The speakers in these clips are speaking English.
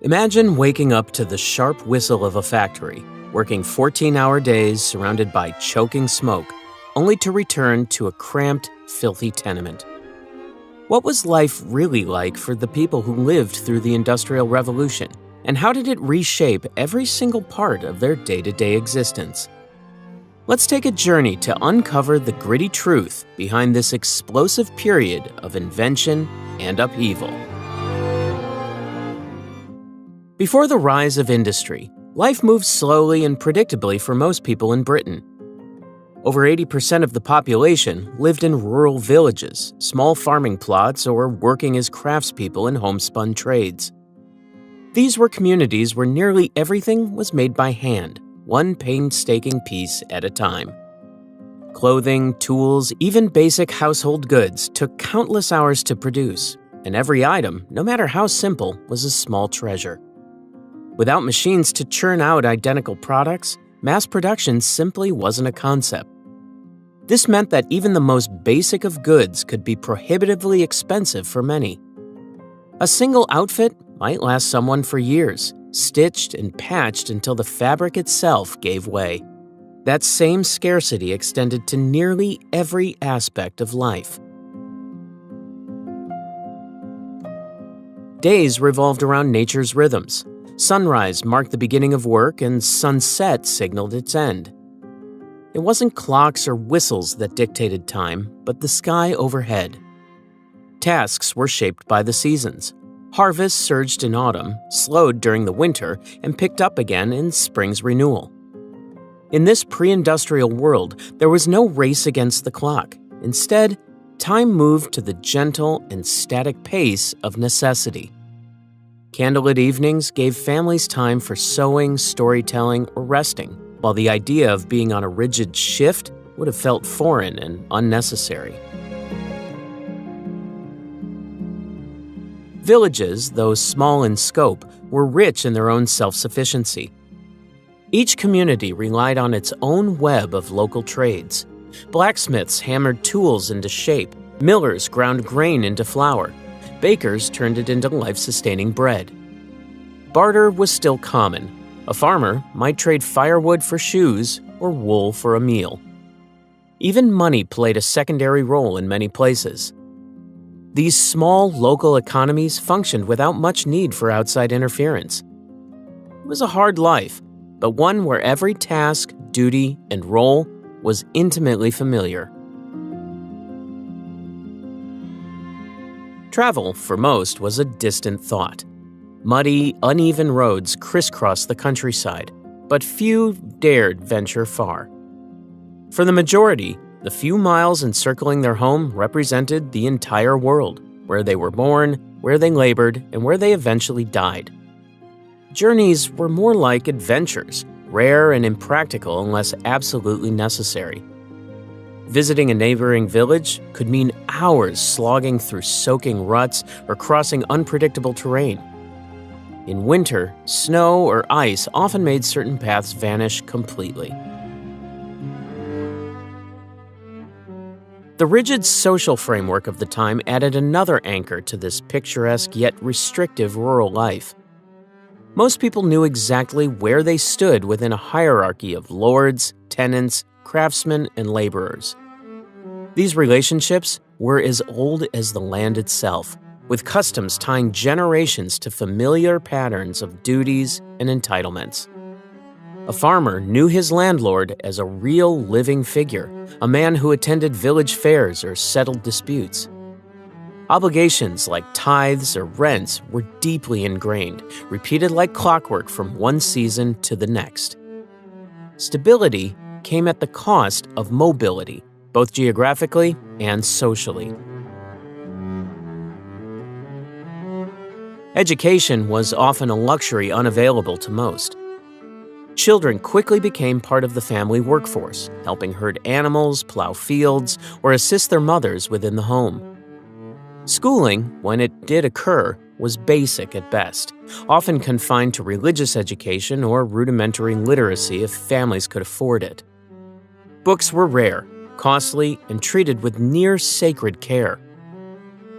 Imagine waking up to the sharp whistle of a factory, working 14-hour days surrounded by choking smoke, only to return to a cramped, filthy tenement. What was life really like for the people who lived through the Industrial Revolution, and how did it reshape every single part of their day-to-day existence? Let's take a journey to uncover the gritty truth behind this explosive period of invention and upheaval. Before the rise of industry, life moved slowly and predictably for most people in Britain. Over 80% of the population lived in rural villages, small farming plots, or working as craftspeople in homespun trades. These were communities where nearly everything was made by hand, one painstaking piece at a time. Clothing, tools, even basic household goods took countless hours to produce, and every item, no matter how simple, was a small treasure. Without machines to churn out identical products, mass production simply wasn't a concept. This meant that even the most basic of goods could be prohibitively expensive for many. A single outfit might last someone for years, stitched and patched until the fabric itself gave way. That same scarcity extended to nearly every aspect of life. Days revolved around nature's rhythms. Sunrise marked the beginning of work, and sunset signaled its end. It wasn't clocks or whistles that dictated time, but the sky overhead. Tasks were shaped by the seasons. Harvests surged in autumn, slowed during the winter, and picked up again in spring's renewal. In this pre-industrial world, there was no race against the clock. Instead, time moved to the gentle and static pace of necessity. Candlelit evenings gave families time for sewing, storytelling, or resting, while the idea of being on a rigid shift would have felt foreign and unnecessary. Villages, though small in scope, were rich in their own self-sufficiency. Each community relied on its own web of local trades. Blacksmiths hammered tools into shape, millers ground grain into flour, bakers turned it into life-sustaining bread. Barter was still common. A farmer might trade firewood for shoes or wool for a meal. Even money played a secondary role in many places. These small local economies functioned without much need for outside interference. It was a hard life, but one where every task, duty, and role was intimately familiar. Travel, for most, was a distant thought. Muddy, uneven roads crisscrossed the countryside, but few dared venture far. For the majority, the few miles encircling their home represented the entire world, where they were born, where they labored, and where they eventually died. Journeys were more like adventures, rare and impractical unless absolutely necessary. Visiting a neighboring village could mean hours slogging through soaking ruts or crossing unpredictable terrain. In winter, snow or ice often made certain paths vanish completely. The rigid social framework of the time added another anchor to this picturesque yet restrictive rural life. Most people knew exactly where they stood within a hierarchy of lords, tenants, craftsmen, and laborers. These relationships were as old as the land itself, with customs tying generations to familiar patterns of duties and entitlements. A farmer knew his landlord as a real living figure, a man who attended village fairs or settled disputes. Obligations like tithes or rents were deeply ingrained, repeated like clockwork from one season to the next. Stability came at the cost of mobility, both geographically and socially. Education was often a luxury unavailable to most. Children quickly became part of the family workforce, helping herd animals, plow fields, or assist their mothers within the home. Schooling, when it did occur, was basic at best, often confined to religious education or rudimentary literacy if families could afford it. Books were rare, costly, and treated with near sacred care.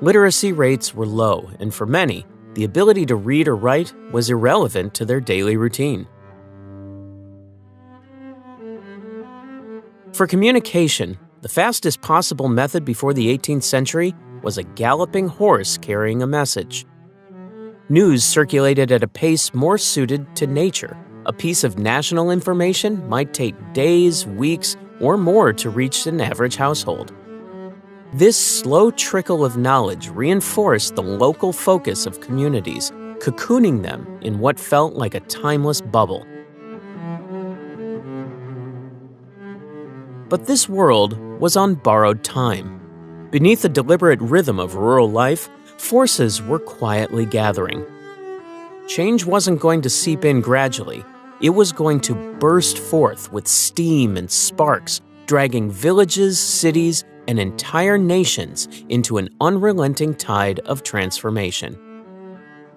Literacy rates were low, and for many, the ability to read or write was irrelevant to their daily routine. For communication, the fastest possible method before the 18th century was a galloping horse carrying a message. News circulated at a pace more suited to nature. A piece of national information might take days, weeks, or more to reach an average household. This slow trickle of knowledge reinforced the local focus of communities, cocooning them in what felt like a timeless bubble. But this world was on borrowed time. Beneath the deliberate rhythm of rural life, forces were quietly gathering. Change wasn't going to seep in gradually. It was going to burst forth with steam and sparks, dragging villages, cities, and entire nations into an unrelenting tide of transformation.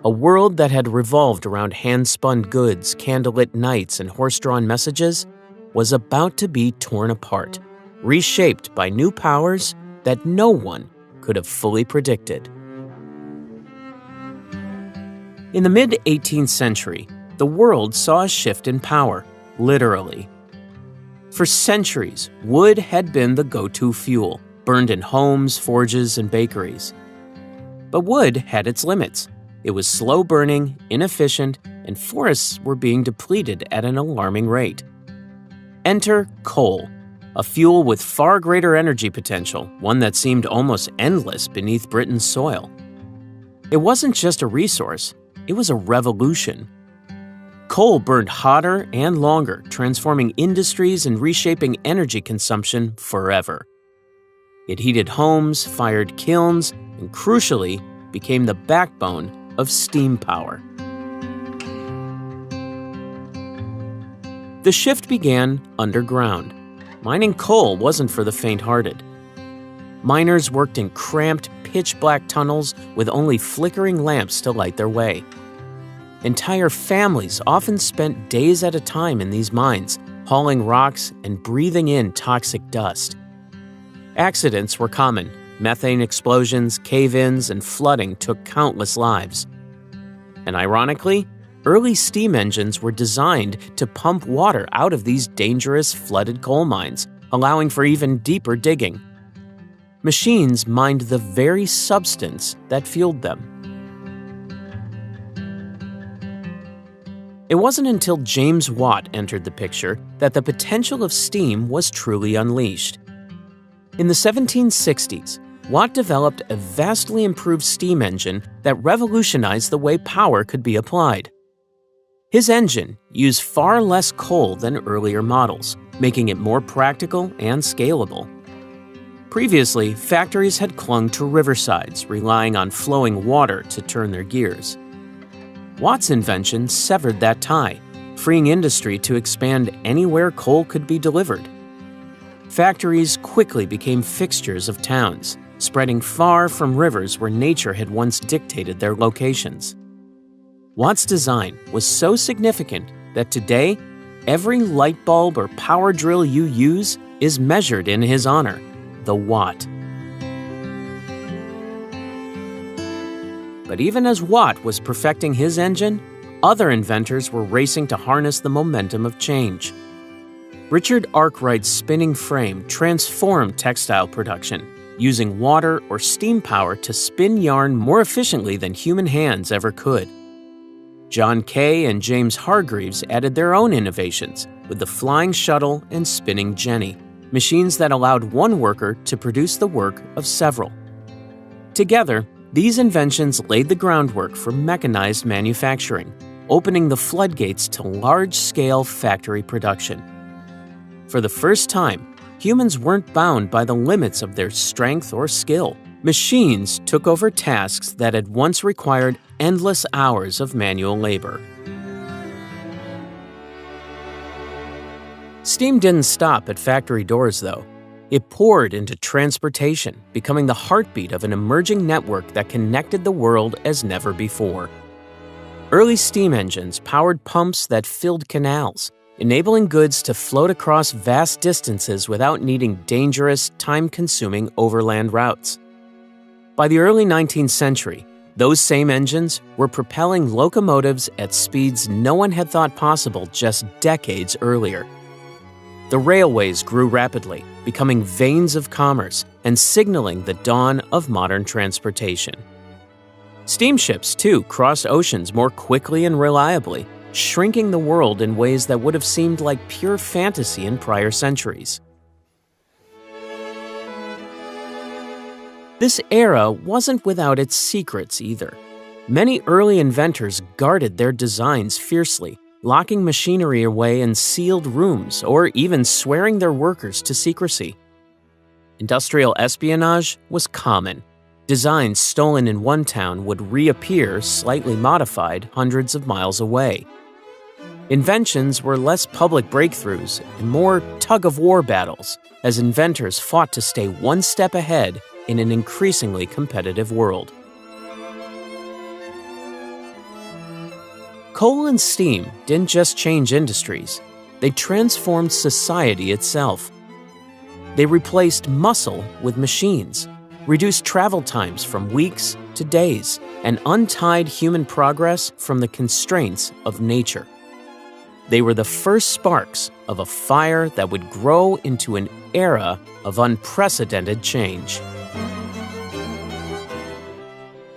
A world that had revolved around hand-spun goods, candlelit nights, and horse-drawn messages was about to be torn apart, reshaped by new powers that no one could have fully predicted. In the mid-18th century, the world saw a shift in power, literally. For centuries, wood had been the go-to fuel, burned in homes, forges, and bakeries. But wood had its limits. It was slow-burning, inefficient, and forests were being depleted at an alarming rate. Enter coal, a fuel with far greater energy potential, one that seemed almost endless beneath Britain's soil. It wasn't just a resource, it was a revolution. Coal burned hotter and longer, transforming industries and reshaping energy consumption forever. It heated homes, fired kilns, and crucially, became the backbone of steam power. The shift began underground. Mining coal wasn't for the faint-hearted. Miners worked in cramped, pitch-black tunnels with only flickering lamps to light their way. Entire families often spent days at a time in these mines, hauling rocks and breathing in toxic dust. Accidents were common. Methane explosions, cave-ins, and flooding took countless lives. And ironically, early steam engines were designed to pump water out of these dangerous flooded coal mines, allowing for even deeper digging. Machines mined the very substance that fueled them. It wasn't until James Watt entered the picture that the potential of steam was truly unleashed. In the 1760s, Watt developed a vastly improved steam engine that revolutionized the way power could be applied. His engine used far less coal than earlier models, making it more practical and scalable. Previously, factories had clung to riversides, relying on flowing water to turn their gears. Watt's invention severed that tie, freeing industry to expand anywhere coal could be delivered. Factories quickly became fixtures of towns, spreading far from rivers where nature had once dictated their locations. Watt's design was so significant that today, every light bulb or power drill you use is measured in his honor, the Watt. But even as Watt was perfecting his engine, other inventors were racing to harness the momentum of change. Richard Arkwright's spinning frame transformed textile production, using water or steam power to spin yarn more efficiently than human hands ever could. John Kay and James Hargreaves added their own innovations with the flying shuttle and spinning jenny, machines that allowed one worker to produce the work of several. Together, these inventions laid the groundwork for mechanized manufacturing, opening the floodgates to large-scale factory production. For the first time, humans weren't bound by the limits of their strength or skill. Machines took over tasks that had once required endless hours of manual labor. Steam didn't stop at factory doors, though. It poured into transportation, becoming the heartbeat of an emerging network that connected the world as never before. Early steam engines powered pumps that filled canals, enabling goods to float across vast distances without needing dangerous, time-consuming overland routes. By the early 19th century, Those same engines were propelling locomotives at speeds no one had thought possible just decades earlier. The railways grew rapidly, becoming veins of commerce and signaling the dawn of modern transportation. Steamships, too, crossed oceans more quickly and reliably, shrinking the world in ways that would have seemed like pure fantasy in prior centuries. This era wasn't without its secrets either. Many early inventors guarded their designs fiercely, locking machinery away in sealed rooms or even swearing their workers to secrecy. Industrial espionage was common. Designs stolen in one town would reappear, slightly modified, hundreds of miles away. Inventions were less public breakthroughs and more tug-of-war battles, as inventors fought to stay one step ahead in an increasingly competitive world. Coal and steam didn't just change industries, they transformed society itself. They replaced muscle with machines, reduced travel times from weeks to days, and untied human progress from the constraints of nature. They were the first sparks of a fire that would grow into an era of unprecedented change.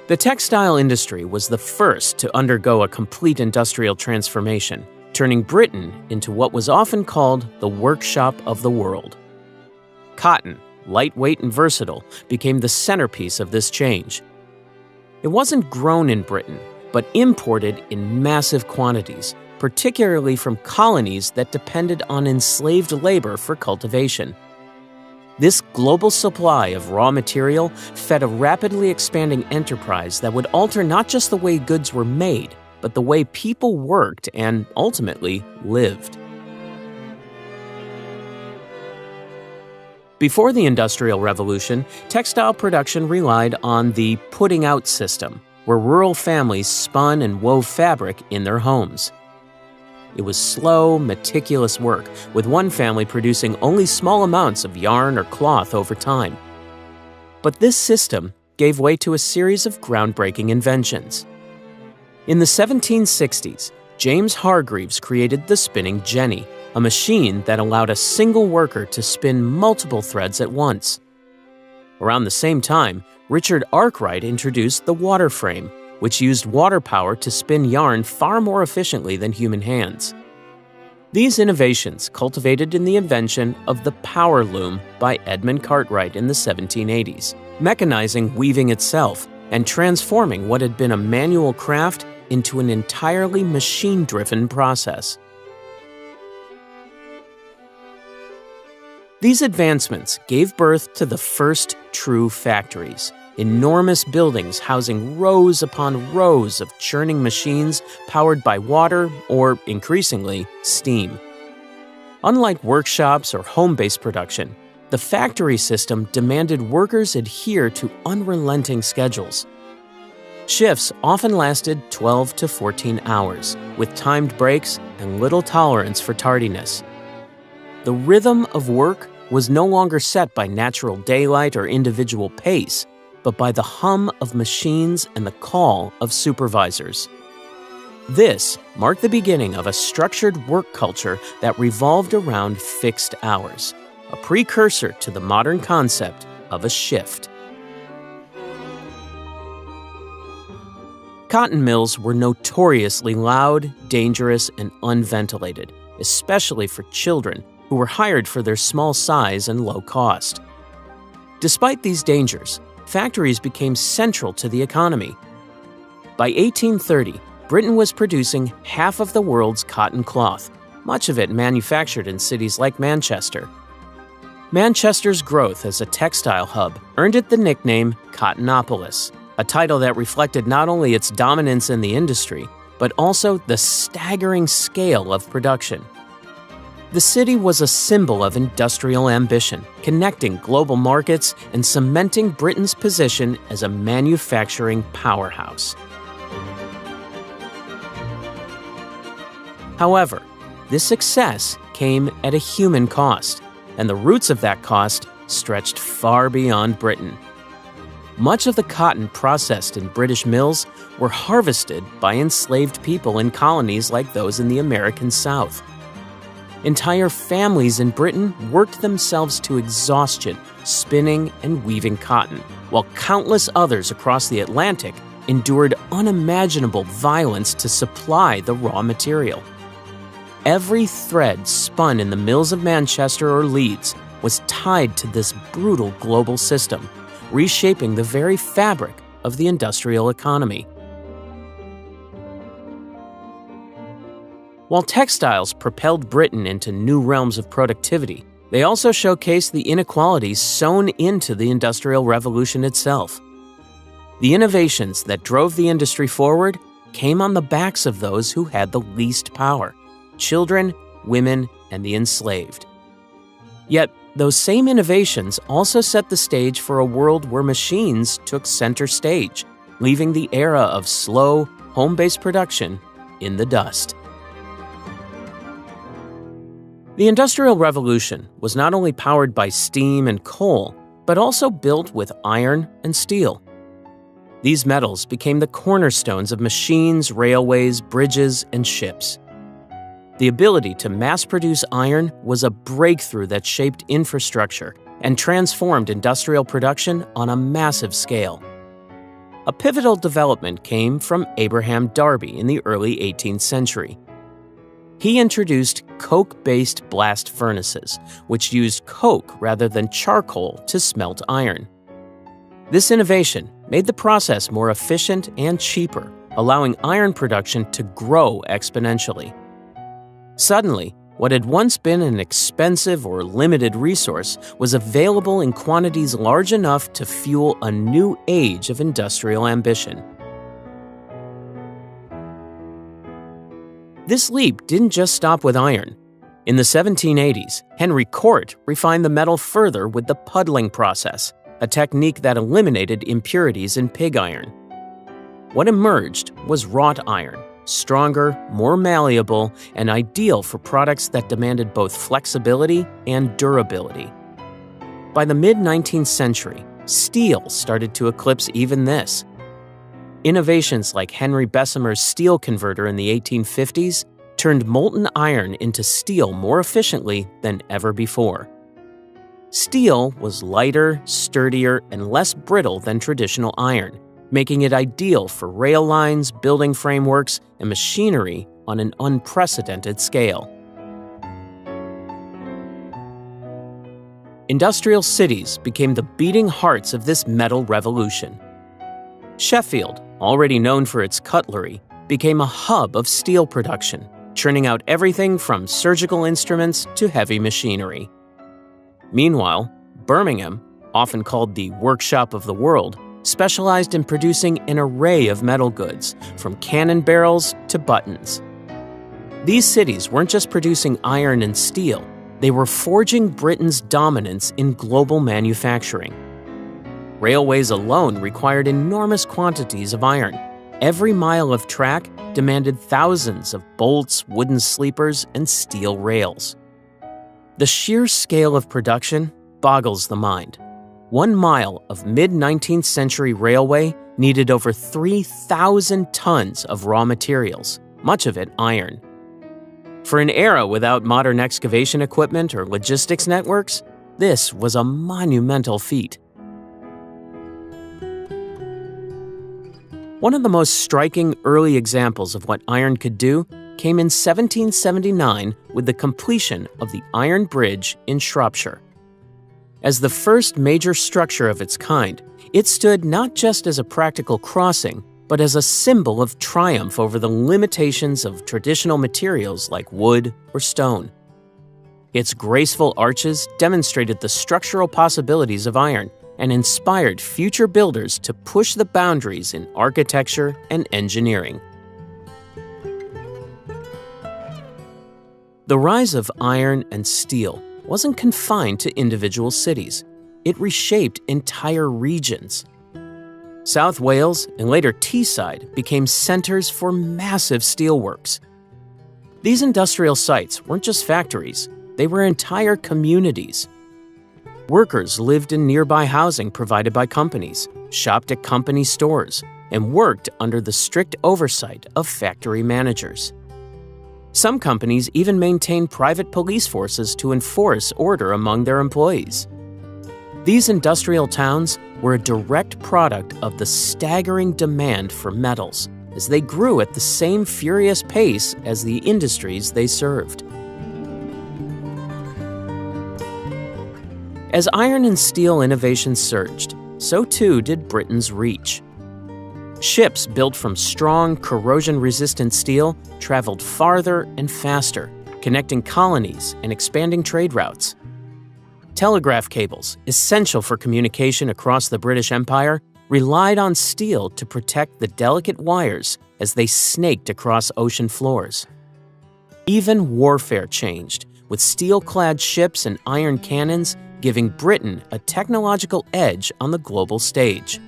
The textile industry was the first to undergo a complete industrial transformation, turning Britain into what was often called the workshop of the world. Cotton, lightweight and versatile, became the centerpiece of this change. It wasn't grown in Britain, but imported in massive quantities, particularly from colonies that depended on enslaved labor for cultivation. This global supply of raw material fed a rapidly expanding enterprise that would alter not just the way goods were made, but the way people worked and, ultimately, lived. Before the Industrial Revolution, textile production relied on the putting out system, where rural families spun and wove fabric in their homes. It was slow, meticulous work, with one family producing only small amounts of yarn or cloth over time. But this system gave way to a series of groundbreaking inventions. In the 1760s, James Hargreaves created the spinning jenny, a machine that allowed a single worker to spin multiple threads at once. Around the same time, Richard Arkwright introduced the water frame, which used water power to spin yarn far more efficiently than human hands. These innovations culminated in the invention of the power loom by Edmund Cartwright in the 1780s, mechanizing weaving itself and transforming what had been a manual craft into an entirely machine-driven process. These advancements gave birth to the first true factories, enormous buildings housing rows upon rows of churning machines powered by water or, increasingly, steam. Unlike workshops or home-based production, the factory system demanded workers adhere to unrelenting schedules. Shifts often lasted 12 to 14 hours, with timed breaks and little tolerance for tardiness. The rhythm of work was no longer set by natural daylight or individual pace, but by the hum of machines and the call of supervisors. This marked the beginning of a structured work culture that revolved around fixed hours, a precursor to the modern concept of a shift. Cotton mills were notoriously loud, dangerous, and unventilated, especially for children who were hired for their small size and low cost. Despite these dangers, factories became central to the economy. By 1830, Britain was producing half of the world's cotton cloth, much of it manufactured in cities like Manchester. Manchester's growth as a textile hub earned it the nickname Cottonopolis, a title that reflected not only its dominance in the industry, but also the staggering scale of production. The city was a symbol of industrial ambition, connecting global markets and cementing Britain's position as a manufacturing powerhouse. However, this success came at a human cost, and the roots of that cost stretched far beyond Britain. Much of the cotton processed in British mills were harvested by enslaved people in colonies like those in the American South. Entire families in Britain worked themselves to exhaustion spinning and weaving cotton, while countless others across the Atlantic endured unimaginable violence to supply the raw material. Every thread spun in the mills of Manchester or Leeds was tied to this brutal global system, reshaping the very fabric of the industrial economy. While textiles propelled Britain into new realms of productivity, they also showcased the inequalities sewn into the Industrial Revolution itself. The innovations that drove the industry forward came on the backs of those who had the least power: children, women, and the enslaved. Yet, those same innovations also set the stage for a world where machines took center stage, leaving the era of slow, home-based production in the dust. The Industrial Revolution was not only powered by steam and coal, but also built with iron and steel. These metals became the cornerstones of machines, railways, bridges, and ships. The ability to mass-produce iron was a breakthrough that shaped infrastructure and transformed industrial production on a massive scale. A pivotal development came from Abraham Darby in the early 18th century. He introduced coke-based blast furnaces, which used coke rather than charcoal to smelt iron. This innovation made the process more efficient and cheaper, allowing iron production to grow exponentially. Suddenly, what had once been an expensive or limited resource was available in quantities large enough to fuel a new age of industrial ambition. This leap didn't just stop with iron. In the 1780s, Henry Cort refined the metal further with the puddling process, a technique that eliminated impurities in pig iron. What emerged was wrought iron, stronger, more malleable, and ideal for products that demanded both flexibility and durability. By the mid-19th century, steel started to eclipse even this. Innovations like Henry Bessemer's steel converter in the 1850s turned molten iron into steel more efficiently than ever before. Steel was lighter, sturdier, and less brittle than traditional iron, making it ideal for rail lines, building frameworks, and machinery on an unprecedented scale. Industrial cities became the beating hearts of this metal revolution. Sheffield, already known for its cutlery, became a hub of steel production, churning out everything from surgical instruments to heavy machinery. Meanwhile, Birmingham, often called the workshop of the world, specialized in producing an array of metal goods, from cannon barrels to buttons. These cities weren't just producing iron and steel, they were forging Britain's dominance in global manufacturing. Railways alone required enormous quantities of iron. Every mile of track demanded thousands of bolts, wooden sleepers, and steel rails. The sheer scale of production boggles the mind. 1 mile of mid-19th century railway needed over 3,000 tons of raw materials, much of it iron. For an era without modern excavation equipment or logistics networks, this was a monumental feat. One of the most striking early examples of what iron could do came in 1779 with the completion of the Iron Bridge in Shropshire. As the first major structure of its kind, it stood not just as a practical crossing, but as a symbol of triumph over the limitations of traditional materials like wood or stone. Its graceful arches demonstrated the structural possibilities of iron and inspired future builders to push the boundaries in architecture and engineering. The rise of iron and steel wasn't confined to individual cities. It reshaped entire regions. South Wales and later Teesside became centers for massive steelworks. These industrial sites weren't just factories, they were entire communities. Workers lived in nearby housing provided by companies, shopped at company stores, and worked under the strict oversight of factory managers. Some companies even maintained private police forces to enforce order among their employees. These industrial towns were a direct product of the staggering demand for metals, as they grew at the same furious pace as the industries they served. As iron and steel innovation surged, so too did Britain's reach. Ships built from strong, corrosion-resistant steel traveled farther and faster, connecting colonies and expanding trade routes. Telegraph cables, essential for communication across the British Empire, relied on steel to protect the delicate wires as they snaked across ocean floors. Even warfare changed, with steel-clad ships and iron cannons giving Britain a technological edge on the global stage.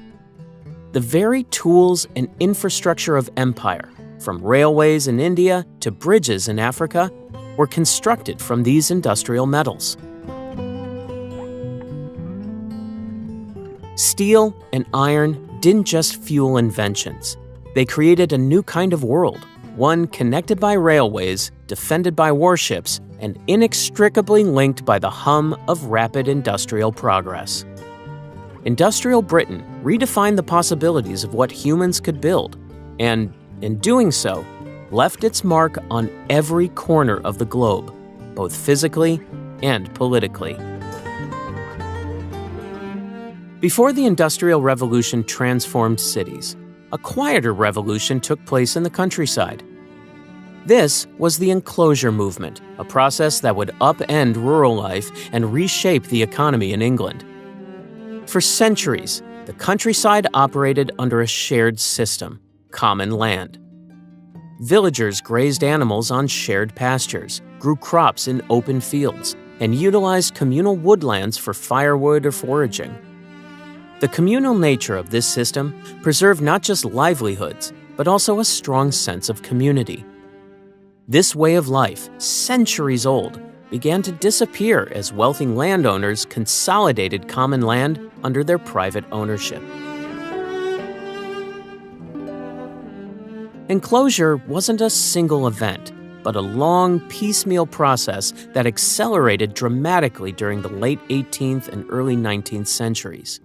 The very tools and infrastructure of empire, from railways in India to bridges in Africa, were constructed from these industrial metals. Steel and iron didn't just fuel inventions. They created a new kind of world, one connected by railways, defended by warships, and inextricably linked by the hum of rapid industrial progress. Industrial Britain redefined the possibilities of what humans could build, and, in doing so, left its mark on every corner of the globe, both physically and politically. Before the Industrial Revolution transformed cities, a quieter revolution took place in the countryside. This was the enclosure movement, a process that would upend rural life and reshape the economy in England. For centuries, the countryside operated under a shared system, common land. Villagers grazed animals on shared pastures, grew crops in open fields, and utilized communal woodlands for firewood or foraging. The communal nature of this system preserved not just livelihoods, but also a strong sense of community. This way of life, centuries old, began to disappear as wealthy landowners consolidated common land under their private ownership. Enclosure wasn't a single event, but a long, piecemeal process that accelerated dramatically during the late 18th and early 19th centuries.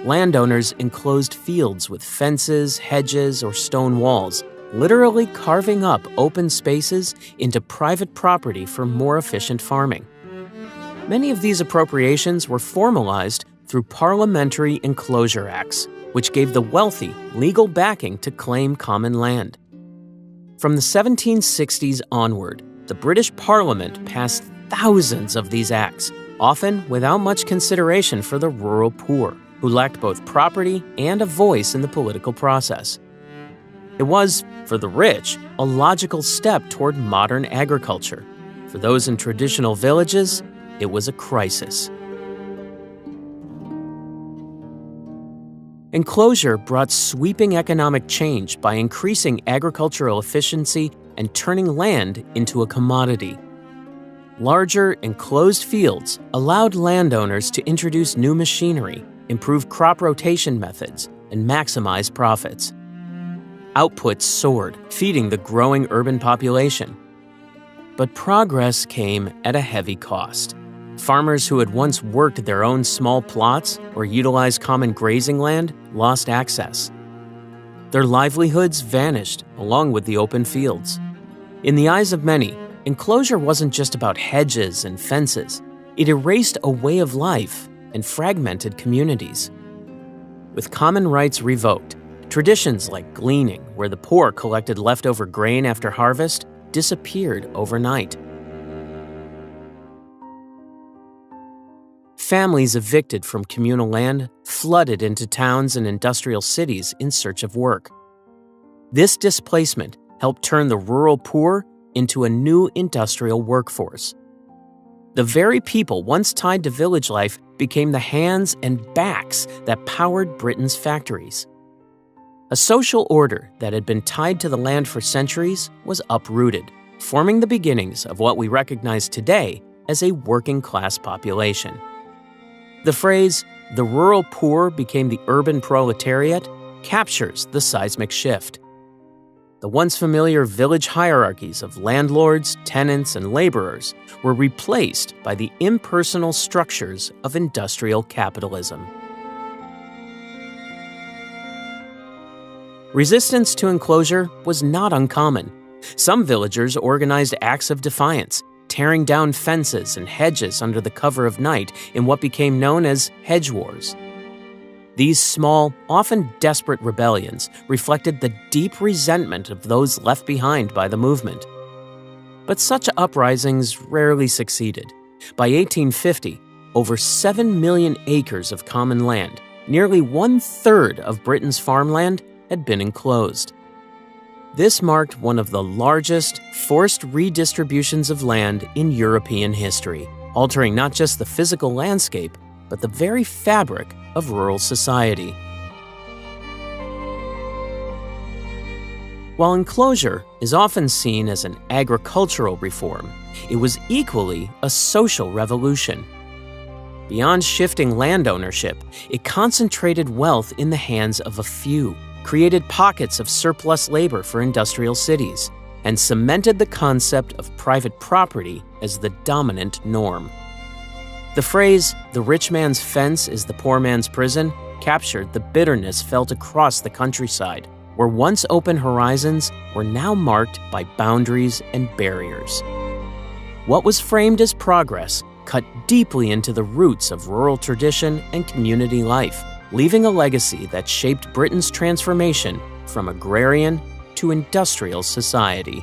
Landowners enclosed fields with fences, hedges, or stone walls, literally carving up open spaces into private property for more efficient farming. Many of these appropriations were formalized through parliamentary enclosure acts, which gave the wealthy legal backing to claim common land. From the 1760s onward, the British Parliament passed thousands of these acts, often without much consideration for the rural poor, who lacked both property and a voice in the political process. It was, for the rich, a logical step toward modern agriculture. For those in traditional villages, it was a crisis. Enclosure brought sweeping economic change by increasing agricultural efficiency and turning land into a commodity. Larger, enclosed fields allowed landowners to introduce new machinery, improve crop rotation methods, and maximize profits. Outputs soared, feeding the growing urban population. But progress came at a heavy cost. Farmers who had once worked their own small plots or utilized common grazing land lost access. Their livelihoods vanished along with the open fields. In the eyes of many, enclosure wasn't just about hedges and fences. It erased a way of life and fragmented communities. With common rights revoked, traditions like gleaning, where the poor collected leftover grain after harvest, disappeared overnight. Families evicted from communal land flooded into towns and industrial cities in search of work. This displacement helped turn the rural poor into a new industrial workforce. The very people once tied to village life became the hands and backs that powered Britain's factories. A social order that had been tied to the land for centuries was uprooted, forming the beginnings of what we recognize today as a working-class population. The phrase, "the rural poor became the urban proletariat," captures the seismic shift. The once familiar village hierarchies of landlords, tenants, and laborers were replaced by the impersonal structures of industrial capitalism. Resistance to enclosure was not uncommon. Some villagers organized acts of defiance, tearing down fences and hedges under the cover of night in what became known as hedge wars. These small, often desperate rebellions reflected the deep resentment of those left behind by the movement. But such uprisings rarely succeeded. By 1850, over 7 million acres of common land, nearly 1/3 of Britain's farmland, had been enclosed. This marked one of the largest forced redistributions of land in European history, altering not just the physical landscape, but the very fabric of rural society. While enclosure is often seen as an agricultural reform, it was equally a social revolution. Beyond shifting land ownership, it concentrated wealth in the hands of a few, created pockets of surplus labor for industrial cities, and cemented the concept of private property as the dominant norm. The phrase, "the rich man's fence is the poor man's prison," captured the bitterness felt across the countryside, where once open horizons were now marked by boundaries and barriers. What was framed as progress cut deeply into the roots of rural tradition and community life, leaving a legacy that shaped Britain's transformation from agrarian to industrial society.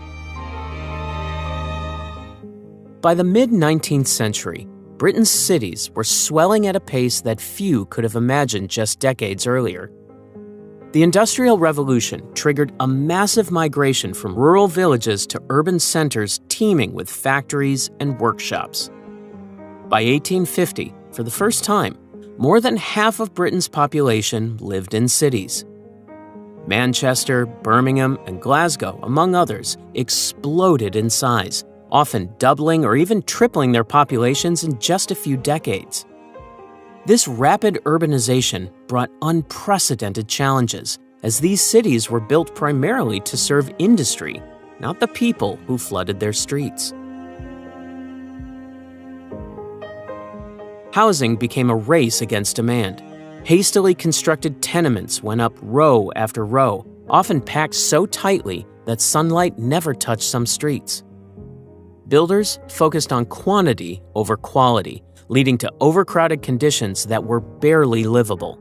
By the mid-19th century, Britain's cities were swelling at a pace that few could have imagined just decades earlier. The Industrial Revolution triggered a massive migration from rural villages to urban centers teeming with factories and workshops. By 1850, for the first time, more than half of Britain's population lived in cities. Manchester, Birmingham, and Glasgow, among others, exploded in size, often doubling or even tripling their populations in just a few decades. This rapid urbanization brought unprecedented challenges, as these cities were built primarily to serve industry, not the people who flooded their streets. Housing became a race against demand. Hastily constructed tenements went up row after row, often packed so tightly that sunlight never touched some streets. Builders focused on quantity over quality, leading to overcrowded conditions that were barely livable.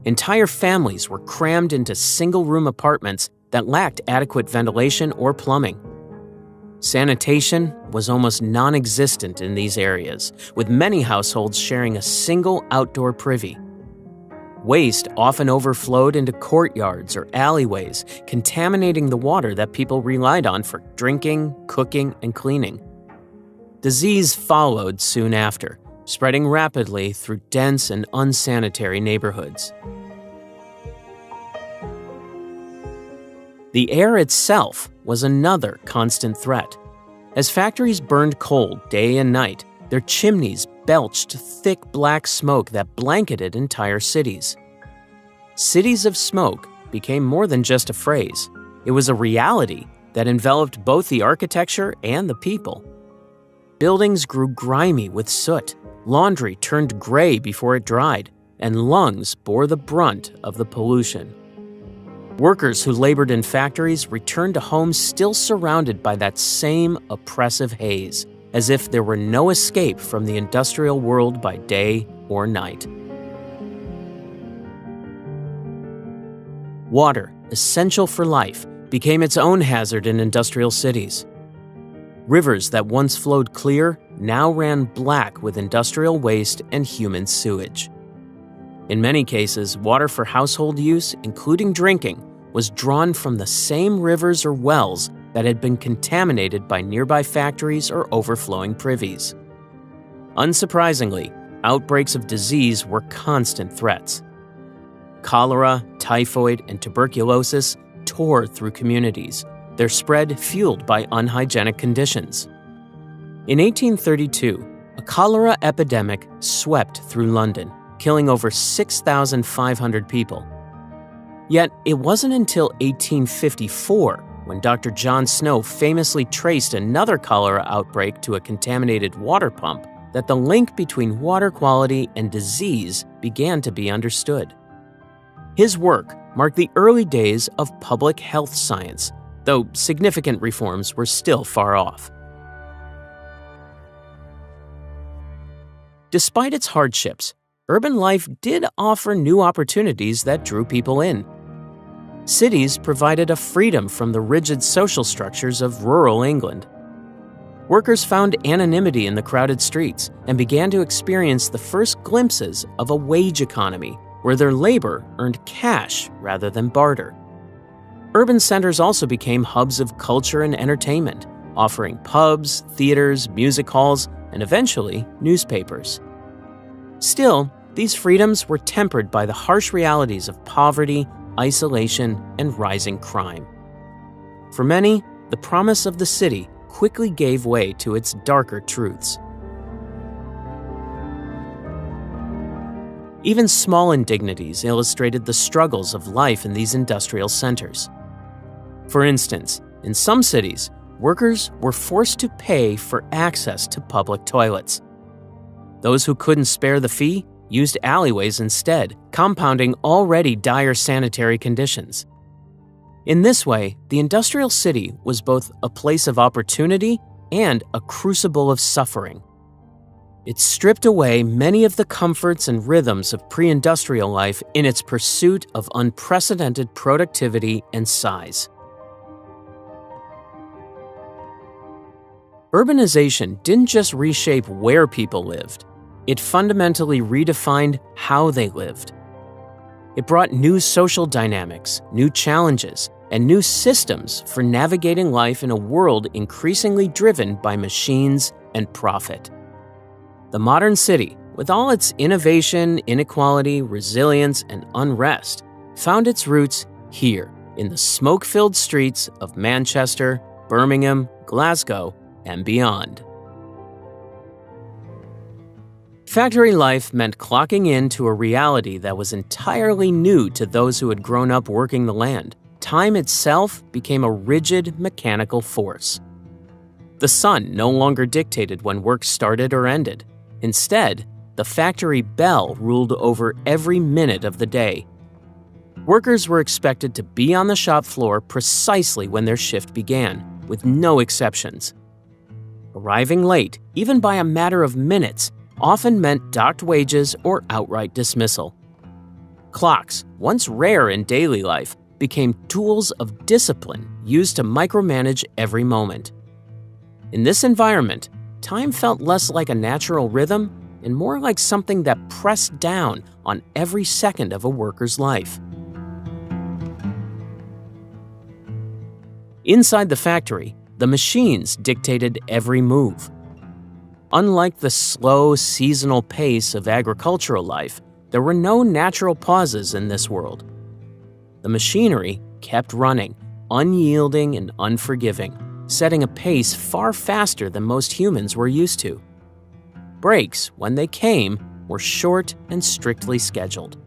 Entire families were crammed into single-room apartments that lacked adequate ventilation or plumbing. Sanitation was almost non-existent in these areas, with many households sharing a single outdoor privy. Waste often overflowed into courtyards or alleyways, contaminating the water that people relied on for drinking, cooking, and cleaning. Disease followed soon after, spreading rapidly through dense and unsanitary neighborhoods. The air itself was another constant threat. As factories burned coal day and night, their chimneys belched thick black smoke that blanketed entire cities. Cities of smoke became more than just a phrase. It was a reality that enveloped both the architecture and the people. Buildings grew grimy with soot, laundry turned gray before it dried, and lungs bore the brunt of the pollution. Workers who labored in factories returned to homes still surrounded by that same oppressive haze, as if there were no escape from the industrial world by day or night. Water, essential for life, became its own hazard in industrial cities. Rivers that once flowed clear now ran black with industrial waste and human sewage. In many cases, water for household use, including drinking, was drawn from the same rivers or wells that had been contaminated by nearby factories or overflowing privies. Unsurprisingly, outbreaks of disease were constant threats. Cholera, typhoid, and tuberculosis tore through communities, their spread fueled by unhygienic conditions. In 1832, a cholera epidemic swept through London, killing over 6,500 people. Yet it wasn't until 1854, when Dr. John Snow famously traced another cholera outbreak to a contaminated water pump, that the link between water quality and disease began to be understood. His work marked the early days of public health science, though significant reforms were still far off. Despite its hardships, urban life did offer new opportunities that drew people in. Cities provided a freedom from the rigid social structures of rural England. Workers found anonymity in the crowded streets and began to experience the first glimpses of a wage economy where their labor earned cash rather than barter. Urban centers also became hubs of culture and entertainment, offering pubs, theaters, music halls, and eventually newspapers. Still, these freedoms were tempered by the harsh realities of poverty, isolation, and rising crime. For many, the promise of the city quickly gave way to its darker truths. Even small indignities illustrated the struggles of life in these industrial centers. For instance, in some cities, workers were forced to pay for access to public toilets. Those who couldn't spare the fee used alleyways instead, compounding already dire sanitary conditions. In this way, the industrial city was both a place of opportunity and a crucible of suffering. It stripped away many of the comforts and rhythms of pre-industrial life in its pursuit of unprecedented productivity and size. Urbanization didn't just reshape where people lived, it fundamentally redefined how they lived. It brought new social dynamics, new challenges, and new systems for navigating life in a world increasingly driven by machines and profit. The modern city, with all its innovation, inequality, resilience, and unrest, found its roots here in the smoke-filled streets of Manchester, Birmingham, Glasgow, and beyond. Factory life meant clocking in to a reality that was entirely new to those who had grown up working the land. Time itself became a rigid, mechanical force. The sun no longer dictated when work started or ended. Instead, the factory bell ruled over every minute of the day. Workers were expected to be on the shop floor precisely when their shift began, with no exceptions. Arriving late, even by a matter of minutes, often meant docked wages or outright dismissal. Clocks, once rare in daily life, became tools of discipline used to micromanage every moment. In this environment, time felt less like a natural rhythm and more like something that pressed down on every second of a worker's life. Inside the factory, the machines dictated every move. Unlike the slow, seasonal pace of agricultural life, there were no natural pauses in this world. The machinery kept running, unyielding and unforgiving, setting a pace far faster than most humans were used to. Breaks, when they came, were short and strictly scheduled.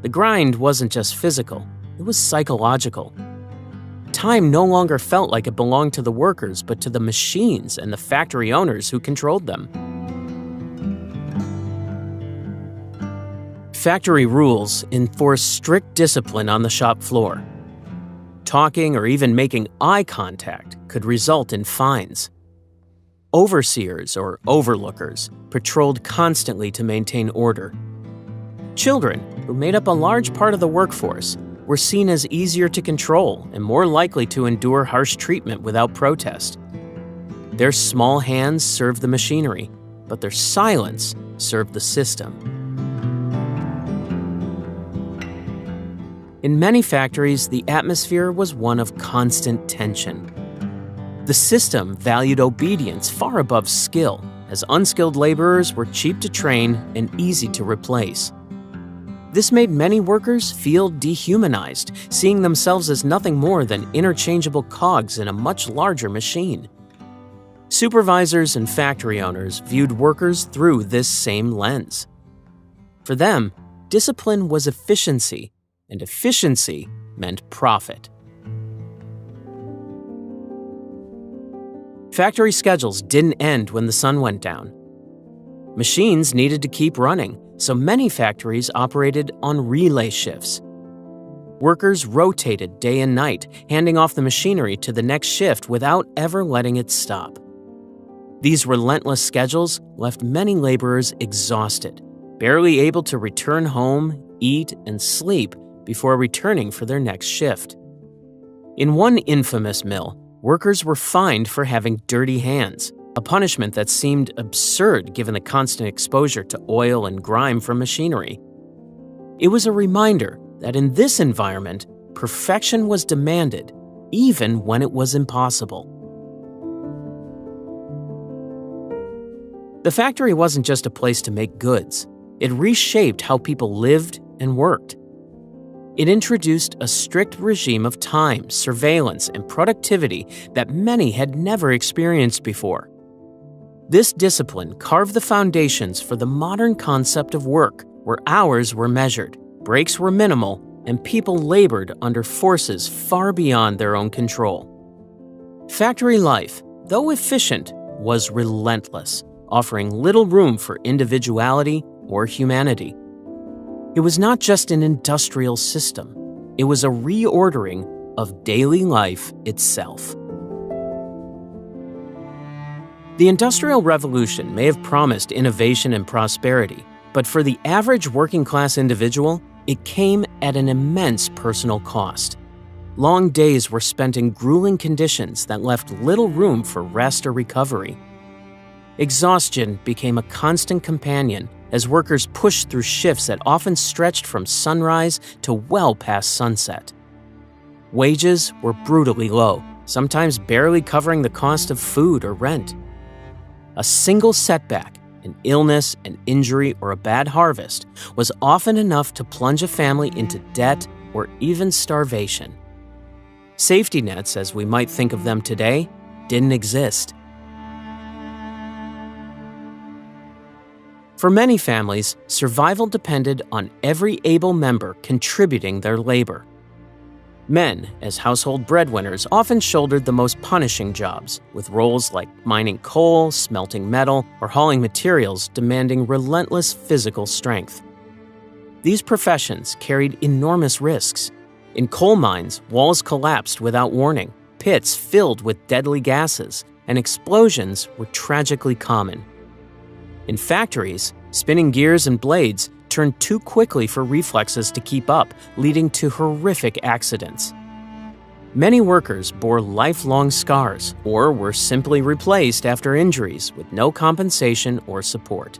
The grind wasn't just physical, it was psychological. Time no longer felt like it belonged to the workers, but to the machines and the factory owners who controlled them. Factory rules enforce strict discipline on the shop floor. Talking or even making eye contact could result in fines. Overseers or overlookers patrolled constantly to maintain order. Children, who made up a large part of the workforce, were seen as easier to control and more likely to endure harsh treatment without protest. Their small hands served the machinery, but their silence served the system. In many factories, the atmosphere was one of constant tension. The system valued obedience far above skill, as unskilled laborers were cheap to train and easy to replace. This made many workers feel dehumanized, seeing themselves as nothing more than interchangeable cogs in a much larger machine. Supervisors and factory owners viewed workers through this same lens. For them, discipline was efficiency, and efficiency meant profit. Factory schedules didn't end when the sun went down. Machines needed to keep running, so many factories operated on relay shifts. Workers rotated day and night, handing off the machinery to the next shift without ever letting it stop. These relentless schedules left many laborers exhausted, barely able to return home, eat, and sleep before returning for their next shift. In one infamous mill, workers were fined for having dirty hands, a punishment that seemed absurd given the constant exposure to oil and grime from machinery. It was a reminder that in this environment, perfection was demanded, even when it was impossible. The factory wasn't just a place to make goods. It reshaped how people lived and worked. It introduced a strict regime of time, surveillance, and productivity that many had never experienced before. This discipline carved the foundations for the modern concept of work, where hours were measured, breaks were minimal, and people labored under forces far beyond their own control. Factory life, though efficient, was relentless, offering little room for individuality or humanity. It was not just an industrial system, it was a reordering of daily life itself. The Industrial Revolution may have promised innovation and prosperity, but for the average working-class individual, it came at an immense personal cost. Long days were spent in grueling conditions that left little room for rest or recovery. Exhaustion became a constant companion as workers pushed through shifts that often stretched from sunrise to well past sunset. Wages were brutally low, sometimes barely covering the cost of food or rent. A single setback, an illness, an injury, or a bad harvest was often enough to plunge a family into debt or even starvation. Safety nets, as we might think of them today, didn't exist. For many families, survival depended on every able member contributing their labor. Men, as household breadwinners, often shouldered the most punishing jobs, with roles like mining coal, smelting metal, or hauling materials demanding relentless physical strength. These professions carried enormous risks. In coal mines, walls collapsed without warning, pits filled with deadly gases, and explosions were tragically common. In factories, spinning gears and blades turned too quickly for reflexes to keep up, leading to horrific accidents. Many workers bore lifelong scars or were simply replaced after injuries with no compensation or support.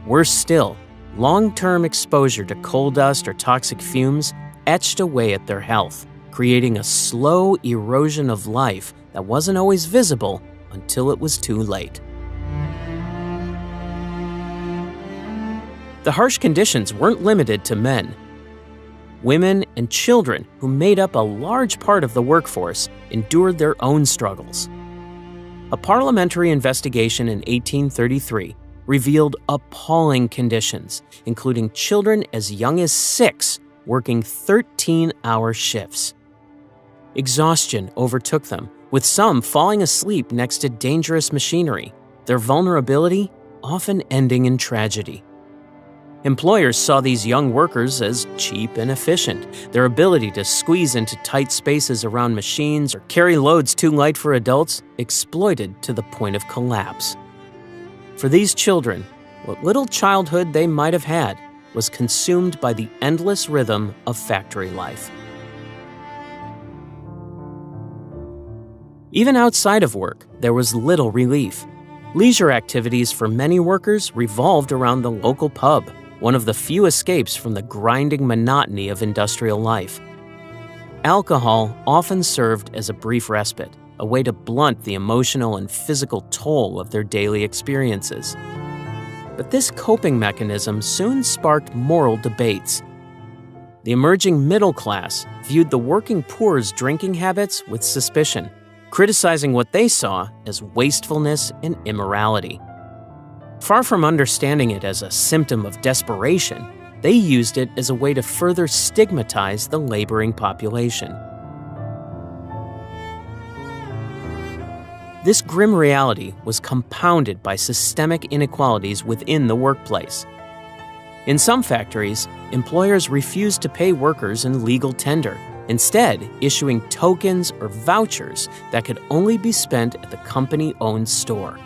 Worse still, long-term exposure to coal dust or toxic fumes etched away at their health, creating a slow erosion of life that wasn't always visible until it was too late. The harsh conditions weren't limited to men. Women and children, who made up a large part of the workforce, endured their own struggles. A parliamentary investigation in 1833 revealed appalling conditions, including children as young as 6 working 13-hour shifts. Exhaustion overtook them, with some falling asleep next to dangerous machinery, their vulnerability often ending in tragedy. Employers saw these young workers as cheap and efficient, their ability to squeeze into tight spaces around machines or carry loads too light for adults exploited to the point of collapse. For these children, what little childhood they might have had was consumed by the endless rhythm of factory life. Even outside of work, there was little relief. Leisure activities for many workers revolved around the local pub, one of the few escapes from the grinding monotony of industrial life. Alcohol often served as a brief respite, a way to blunt the emotional and physical toll of their daily experiences. But this coping mechanism soon sparked moral debates. The emerging middle class viewed the working poor's drinking habits with suspicion, criticizing what they saw as wastefulness and immorality. Far from understanding it as a symptom of desperation, they used it as a way to further stigmatize the laboring population. This grim reality was compounded by systemic inequalities within the workplace. In some factories, employers refused to pay workers in legal tender, instead issuing tokens or vouchers that could only be spent at the company-owned store.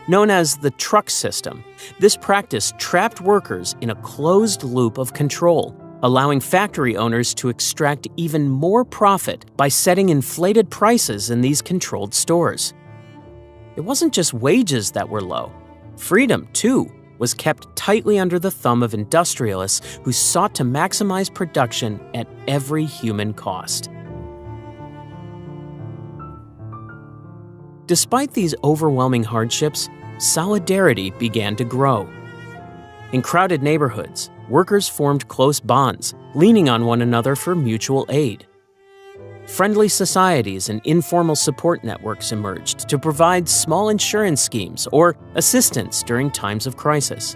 Known as the truck system, this practice trapped workers in a closed loop of control, allowing factory owners to extract even more profit by setting inflated prices in these controlled stores. It wasn't just wages that were low. Freedom, too, was kept tightly under the thumb of industrialists who sought to maximize production at every human cost. Despite these overwhelming hardships, solidarity began to grow. In crowded neighborhoods, workers formed close bonds, leaning on one another for mutual aid. Friendly societies and informal support networks emerged to provide small insurance schemes or assistance during times of crisis.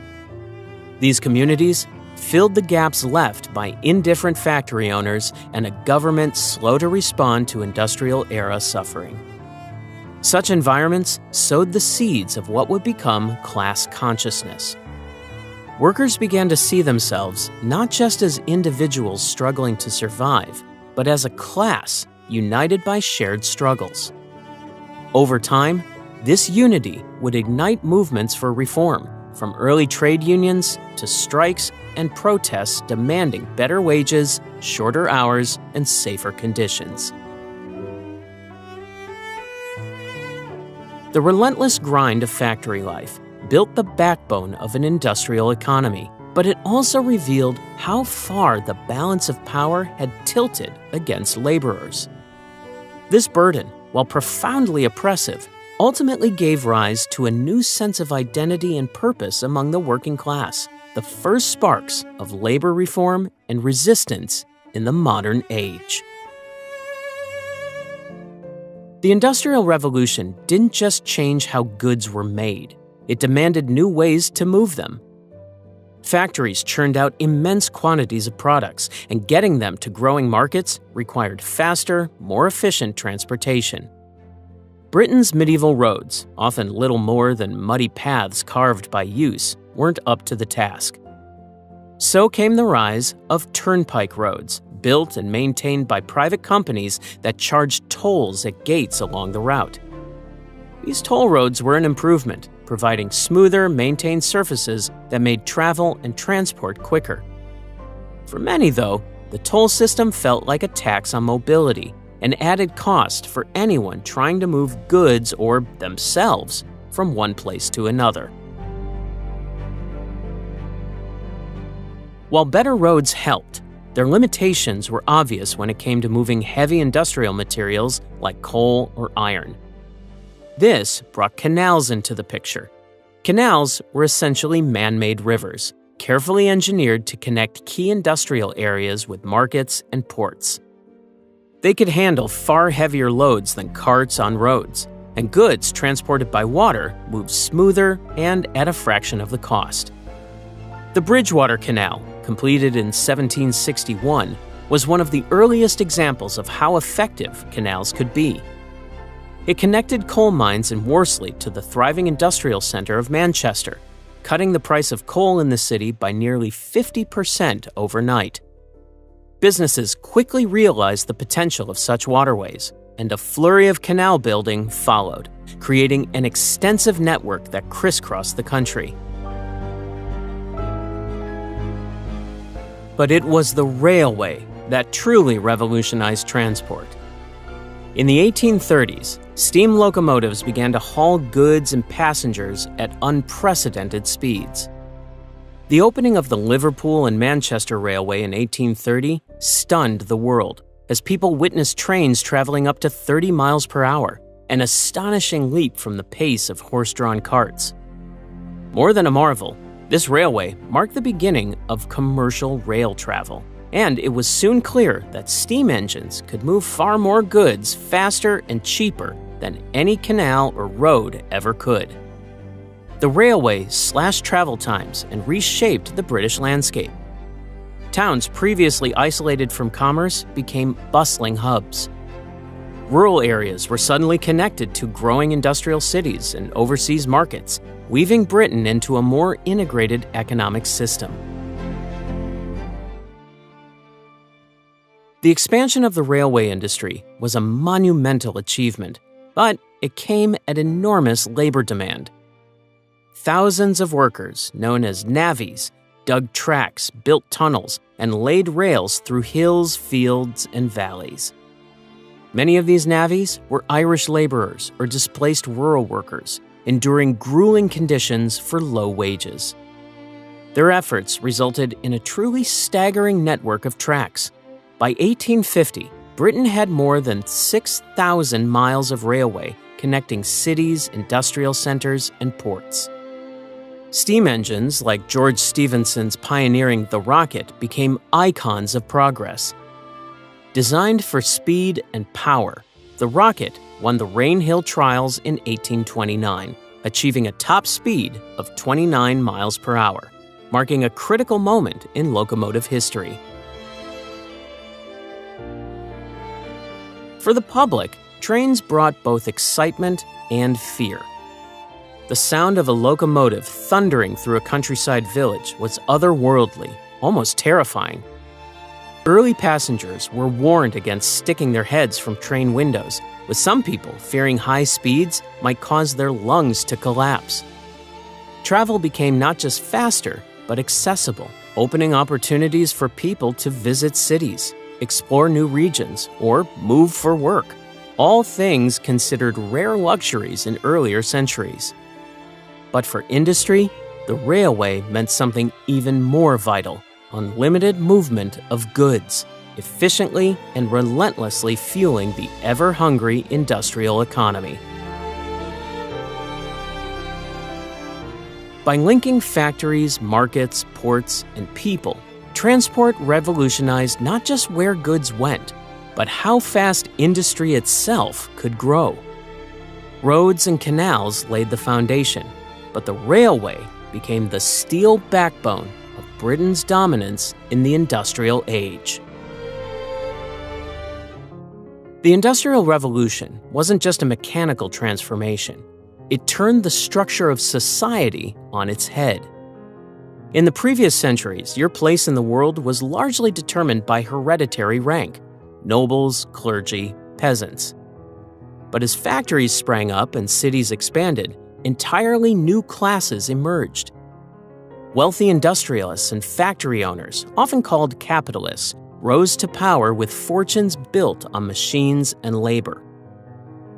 These communities filled the gaps left by indifferent factory owners and a government slow to respond to industrial-era suffering. Such environments sowed the seeds of what would become class consciousness. Workers began to see themselves not just as individuals struggling to survive, but as a class united by shared struggles. Over time, this unity would ignite movements for reform, from early trade unions to strikes and protests demanding better wages, shorter hours, and safer conditions. The relentless grind of factory life built the backbone of an industrial economy, but it also revealed how far the balance of power had tilted against laborers. This burden, while profoundly oppressive, ultimately gave rise to a new sense of identity and purpose among the working class, the first sparks of labor reform and resistance in the modern age. The Industrial Revolution didn't just change how goods were made, it demanded new ways to move them. Factories churned out immense quantities of products, and getting them to growing markets required faster, more efficient transportation. Britain's medieval roads, often little more than muddy paths carved by use, weren't up to the task. So came the rise of turnpike roads, built and maintained by private companies that charged tolls at gates along the route. These toll roads were an improvement, providing smoother, maintained surfaces that made travel and transport quicker. For many, though, the toll system felt like a tax on mobility, an added cost for anyone trying to move goods or themselves from one place to another. While better roads helped, their limitations were obvious when it came to moving heavy industrial materials like coal or iron. This brought canals into the picture. Canals were essentially man-made rivers, carefully engineered to connect key industrial areas with markets and ports. They could handle far heavier loads than carts on roads, and goods transported by water moved smoother and at a fraction of the cost. The Bridgewater Canal, completed in 1761, was one of the earliest examples of how effective canals could be. It connected coal mines in Worsley to the thriving industrial center of Manchester, cutting the price of coal in the city by nearly 50% overnight. Businesses quickly realized the potential of such waterways, and a flurry of canal building followed, creating an extensive network that crisscrossed the country. But it was the railway that truly revolutionized transport. In the 1830s, steam locomotives began to haul goods and passengers at unprecedented speeds. The opening of the Liverpool and Manchester Railway in 1830 stunned the world, as people witnessed trains traveling up to 30 miles per hour, an astonishing leap from the pace of horse-drawn carts. More than a marvel, this railway marked the beginning of commercial rail travel, And it was soon clear that steam engines could move far more goods faster and cheaper than any canal or road ever could. The railway slashed travel times and reshaped the British landscape. Towns previously isolated from commerce became bustling hubs. Rural areas were suddenly connected to growing industrial cities and overseas markets, weaving Britain into a more integrated economic system. The expansion of the railway industry was a monumental achievement, but it came at enormous labor demand. Thousands of workers, known as navvies, dug tracks, built tunnels, and laid rails through hills, fields, and valleys. Many of these navvies were Irish laborers or displaced rural workers, enduring grueling conditions for low wages. Their efforts resulted in a truly staggering network of tracks. By 1850, Britain had more than 6,000 miles of railway connecting cities, industrial centers, and ports. Steam engines, like George Stephenson's pioneering the rocket, became icons of progress. Designed for speed and power, the rocket won the Rainhill Trials in 1829, achieving a top speed of 29 miles per hour, marking a critical moment in locomotive history. For the public, trains brought both excitement and fear. The sound of a locomotive thundering through a countryside village was otherworldly, almost terrifying. Early passengers were warned against sticking their heads from train windows, with some people fearing high speeds might cause their lungs to collapse. Travel became not just faster, but accessible, opening opportunities for people to visit cities, explore new regions, or move for work, all things considered rare luxuries in earlier centuries. But for industry, the railway meant something even more vital: unlimited movement of goods, efficiently and relentlessly fueling the ever-hungry industrial economy. By linking factories, markets, ports, and people, transport revolutionized not just where goods went, but how fast industry itself could grow. Roads and canals laid the foundation, but the railway became the steel backbone of Britain's dominance in the industrial age. The Industrial Revolution wasn't just a mechanical transformation. It turned the structure of society on its head. In the previous centuries, your place in the world was largely determined by hereditary rank: nobles, clergy, peasants. But as factories sprang up and cities expanded, entirely new classes emerged. Wealthy industrialists and factory owners, often called capitalists, rose to power with fortunes built on machines and labor.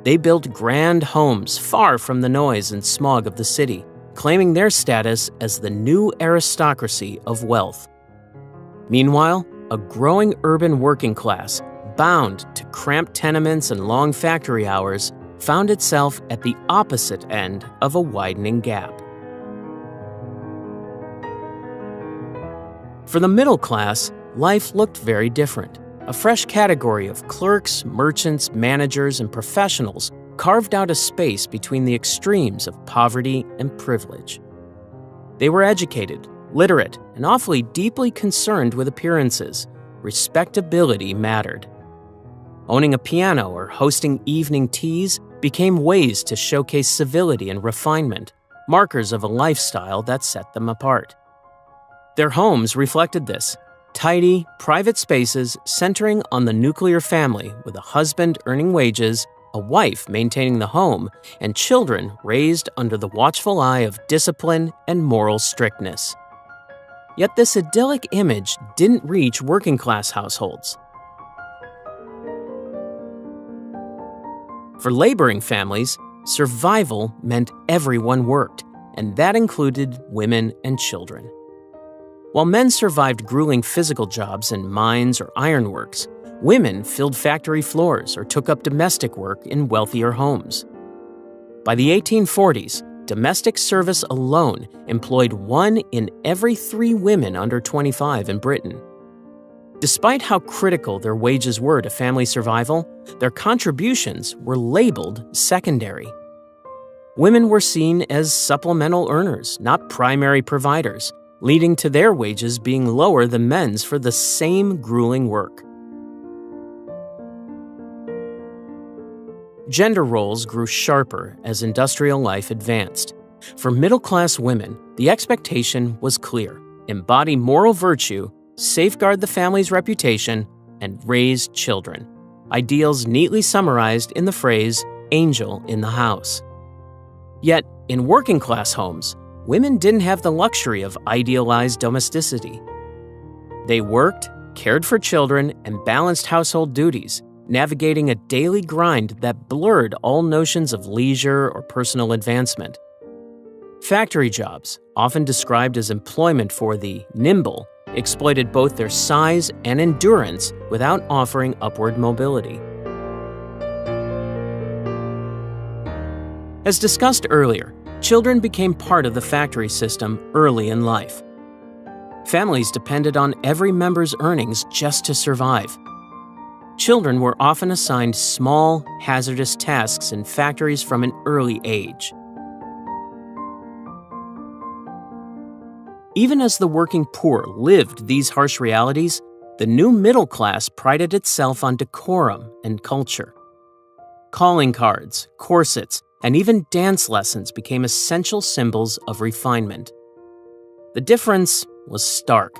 They built grand homes far from the noise and smog of the city, claiming their status as the new aristocracy of wealth. Meanwhile, a growing urban working class, bound to cramped tenements and long factory hours, found itself at the opposite end of a widening gap. For the middle class, life looked very different. A fresh category of clerks, merchants, managers, and professionals carved out a space between the extremes of poverty and privilege. They were educated, literate, and awfully deeply concerned with appearances. Respectability mattered. Owning a piano or hosting evening teas became ways to showcase civility and refinement, markers of a lifestyle that set them apart. Their homes reflected this: tidy, private spaces centering on the nuclear family, with a husband earning wages, a wife maintaining the home, and children raised under the watchful eye of discipline and moral strictness. Yet this idyllic image didn't reach working-class households. For laboring families, survival meant everyone worked, and that included women and children. While men survived grueling physical jobs in mines or ironworks, women filled factory floors or took up domestic work in wealthier homes. By the 1840s, domestic service alone employed 1 in every 3 women under 25 in Britain. Despite how critical their wages were to family survival, their contributions were labeled secondary. Women were seen as supplemental earners, not primary providers, leading to their wages being lower than men's for the same grueling work. Gender roles grew sharper as industrial life advanced. For middle-class women, the expectation was clear: embody moral virtue, safeguard the family's reputation, and raise children. Ideals neatly summarized in the phrase, angel in the house. Yet, in working-class homes, women didn't have the luxury of idealized domesticity. They worked, cared for children, and balanced household duties, navigating a daily grind that blurred all notions of leisure or personal advancement. Factory jobs, often described as employment for the nimble, exploited both their size and endurance without offering upward mobility. As discussed earlier, children became part of the factory system early in life. Families depended on every member's earnings just to survive. Children were often assigned small, hazardous tasks in factories from an early age. Even as the working poor lived these harsh realities, the new middle class prided itself on decorum and culture. Calling cards, corsets, and even dance lessons became essential symbols of refinement. The difference was stark.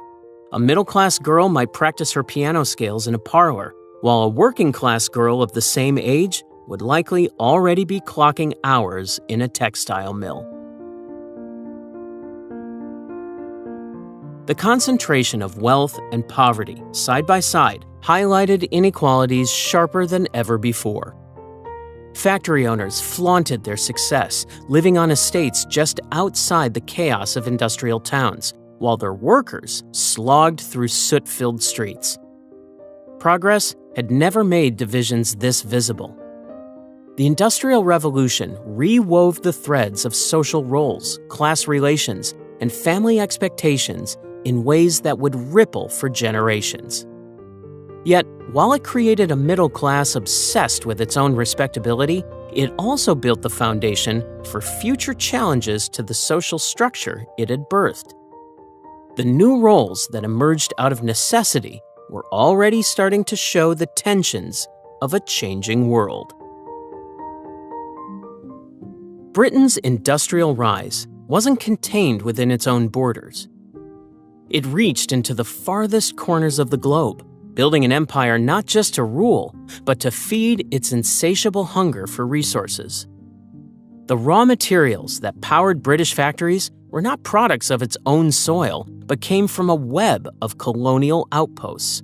A middle-class girl might practice her piano scales in a parlor, while a working-class girl of the same age would likely already be clocking hours in a textile mill. The concentration of wealth and poverty, side by side, highlighted inequalities sharper than ever before. Factory owners flaunted their success, living on estates just outside the chaos of industrial towns, while their workers slogged through soot-filled streets. Progress had never made divisions this visible. The Industrial Revolution rewove the threads of social roles, class relations, and family expectations in ways that would ripple for generations. Yet, while it created a middle class obsessed with its own respectability, it also built the foundation for future challenges to the social structure it had birthed. The new roles that emerged out of necessity were already starting to show the tensions of a changing world. Britain's industrial rise wasn't contained within its own borders. It reached into the farthest corners of the globe, building an empire not just to rule, but to feed its insatiable hunger for resources. The raw materials that powered British factories were not products of its own soil, but came from a web of colonial outposts.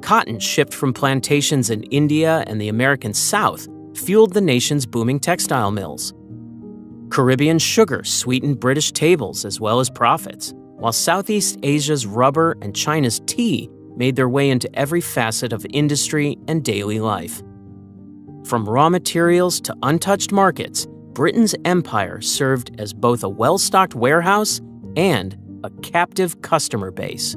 Cotton shipped from plantations in India and the American South fueled the nation's booming textile mills. Caribbean sugar sweetened British tables as well as profits, while Southeast Asia's rubber and China's tea made their way into every facet of industry and daily life. From raw materials to untouched markets, Britain's empire served as both a well-stocked warehouse and a captive customer base.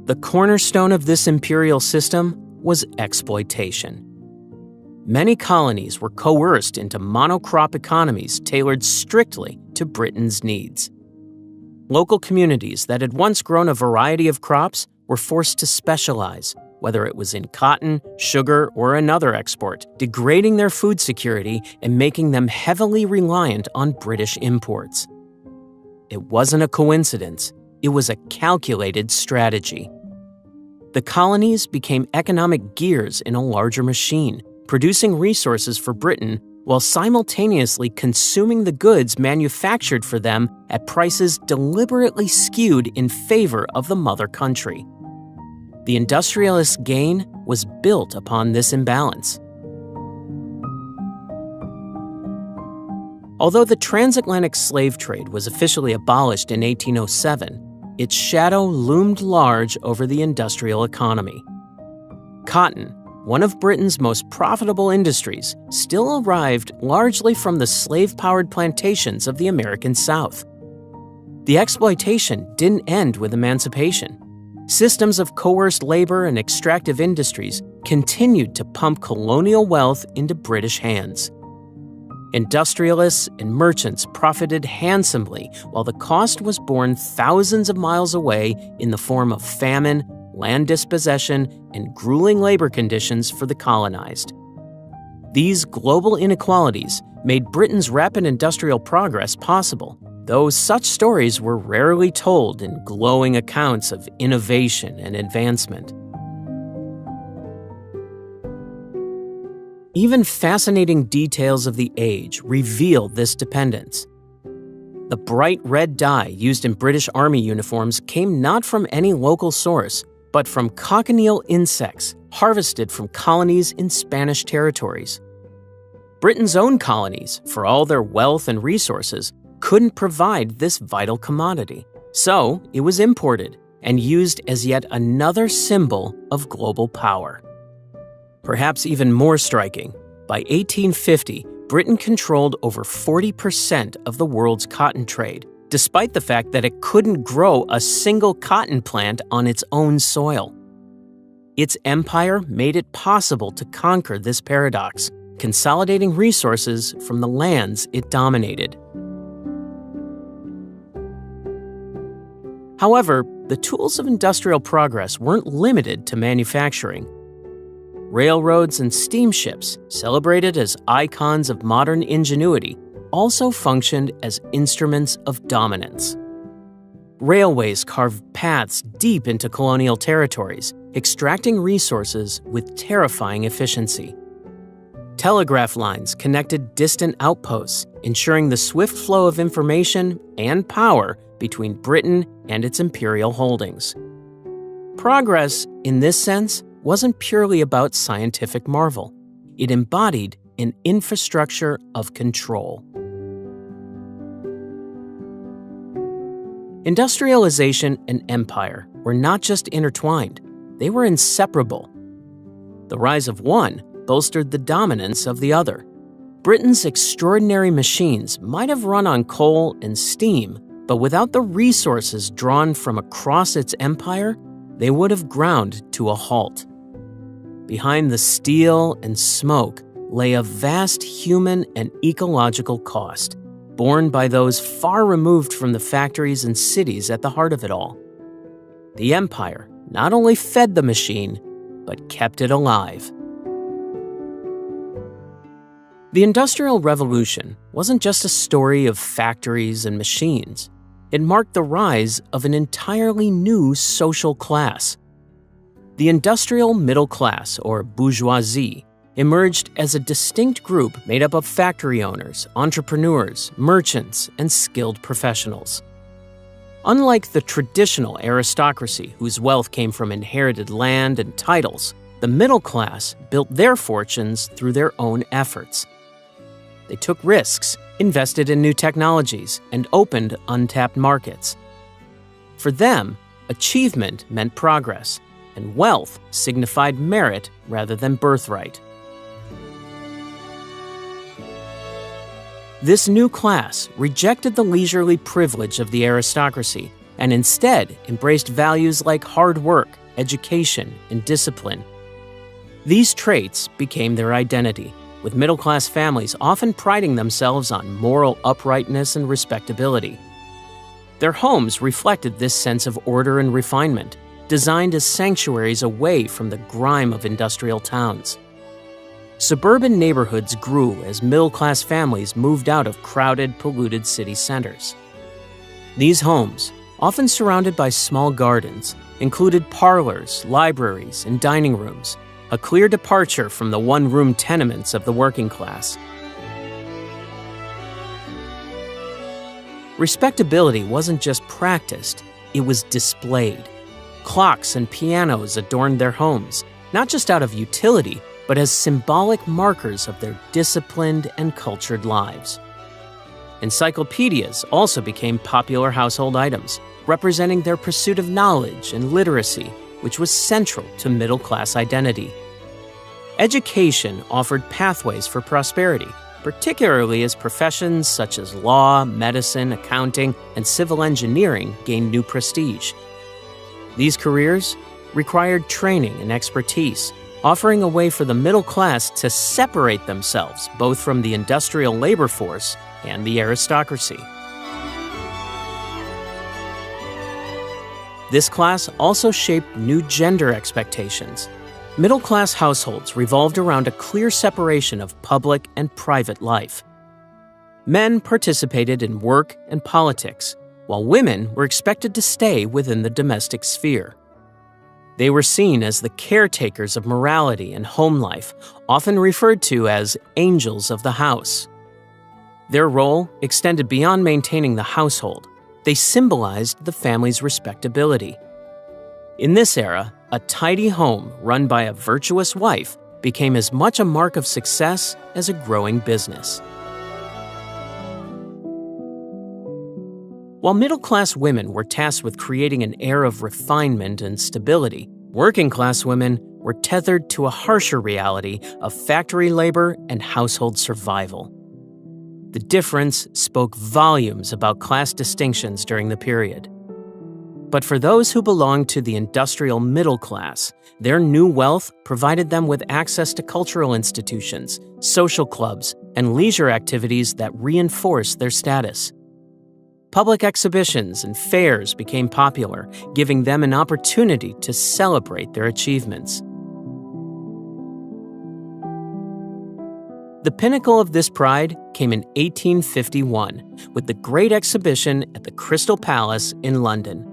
The cornerstone of this imperial system was exploitation. Many colonies were coerced into monocrop economies tailored strictly to Britain's needs. Local communities that had once grown a variety of crops were forced to specialize, whether it was in cotton, sugar, or another export, degrading their food security and making them heavily reliant on British imports. It wasn't a coincidence, it was a calculated strategy. The colonies became economic gears in a larger machine, producing resources for Britain while simultaneously consuming the goods manufactured for them at prices deliberately skewed in favor of the mother country. The industrialists' gain was built upon this imbalance. Although the transatlantic slave trade was officially abolished in 1807, its shadow loomed large over the industrial economy. Cotton, one of Britain's most profitable industries, still arrived largely from the slave-powered plantations of the American South. The exploitation didn't end with emancipation. Systems of coerced labor and extractive industries continued to pump colonial wealth into British hands. Industrialists and merchants profited handsomely while the cost was borne thousands of miles away in the form of famine, land dispossession, and grueling labor conditions for the colonized. These global inequalities made Britain's rapid industrial progress possible, though such stories were rarely told in glowing accounts of innovation and advancement. Even fascinating details of the age reveal this dependence. The bright red dye used in British Army uniforms came not from any local source, but from cochineal insects harvested from colonies in Spanish territories. Britain's own colonies, for all their wealth and resources, couldn't provide this vital commodity, so it was imported and used as yet another symbol of global power. Perhaps even more striking, by 1850, Britain controlled over 40% of the world's cotton trade, despite the fact that it couldn't grow a single cotton plant on its own soil. Its empire made it possible to conquer this paradox, consolidating resources from the lands it dominated. However, the tools of industrial progress weren't limited to manufacturing. Railroads and steamships, celebrated as icons of modern ingenuity, also functioned as instruments of dominance. Railways carved paths deep into colonial territories, extracting resources with terrifying efficiency. Telegraph lines connected distant outposts, ensuring the swift flow of information and power between Britain and its imperial holdings. Progress, in this sense, wasn't purely about scientific marvel. It embodied an infrastructure of control. Industrialization and empire were not just intertwined, they were inseparable. The rise of one bolstered the dominance of the other. Britain's extraordinary machines might have run on coal and steam, but without the resources drawn from across its empire, they would have ground to a halt. Behind the steel and smoke lay a vast human and ecological cost, borne by those far removed from the factories and cities at the heart of it all. The empire not only fed the machine, but kept it alive. The Industrial Revolution wasn't just a story of factories and machines. It marked the rise of an entirely new social class. The industrial middle class, or bourgeoisie, emerged as a distinct group made up of factory owners, entrepreneurs, merchants, and skilled professionals. Unlike the traditional aristocracy, whose wealth came from inherited land and titles, the middle class built their fortunes through their own efforts. They took risks, invested in new technologies, and opened untapped markets. For them, achievement meant progress, and wealth signified merit rather than birthright. This new class rejected the leisurely privilege of the aristocracy and instead embraced values like hard work, education, and discipline. These traits became their identity, with middle-class families often priding themselves on moral uprightness and respectability. Their homes reflected this sense of order and refinement, designed as sanctuaries away from the grime of industrial towns. Suburban neighborhoods grew as middle-class families moved out of crowded, polluted city centers. These homes, often surrounded by small gardens, included parlors, libraries, and dining rooms, a clear departure from the one-room tenements of the working class. Respectability wasn't just practiced, it was displayed. Clocks and pianos adorned their homes, not just out of utility, but as symbolic markers of their disciplined and cultured lives. Encyclopedias also became popular household items, representing their pursuit of knowledge and literacy, which was central to middle-class identity. Education offered pathways for prosperity, particularly as professions such as law, medicine, accounting, and civil engineering gained new prestige. These careers required training and expertise, offering a way for the middle class to separate themselves both from the industrial labor force and the aristocracy. This class also shaped new gender expectations. Middle-class households revolved around a clear separation of public and private life. Men participated in work and politics, while women were expected to stay within the domestic sphere. They were seen as the caretakers of morality and home life, often referred to as angels of the house. Their role extended beyond maintaining the household. They symbolized the family's respectability. In this era, a tidy home run by a virtuous wife became as much a mark of success as a growing business. While middle-class women were tasked with creating an air of refinement and stability, working-class women were tethered to a harsher reality of factory labor and household survival. The difference spoke volumes about class distinctions during the period. But for those who belonged to the industrial middle class, their new wealth provided them with access to cultural institutions, social clubs, and leisure activities that reinforced their status. Public exhibitions and fairs became popular, giving them an opportunity to celebrate their achievements. The pinnacle of this pride came in 1851 with the Great Exhibition at the Crystal Palace in London.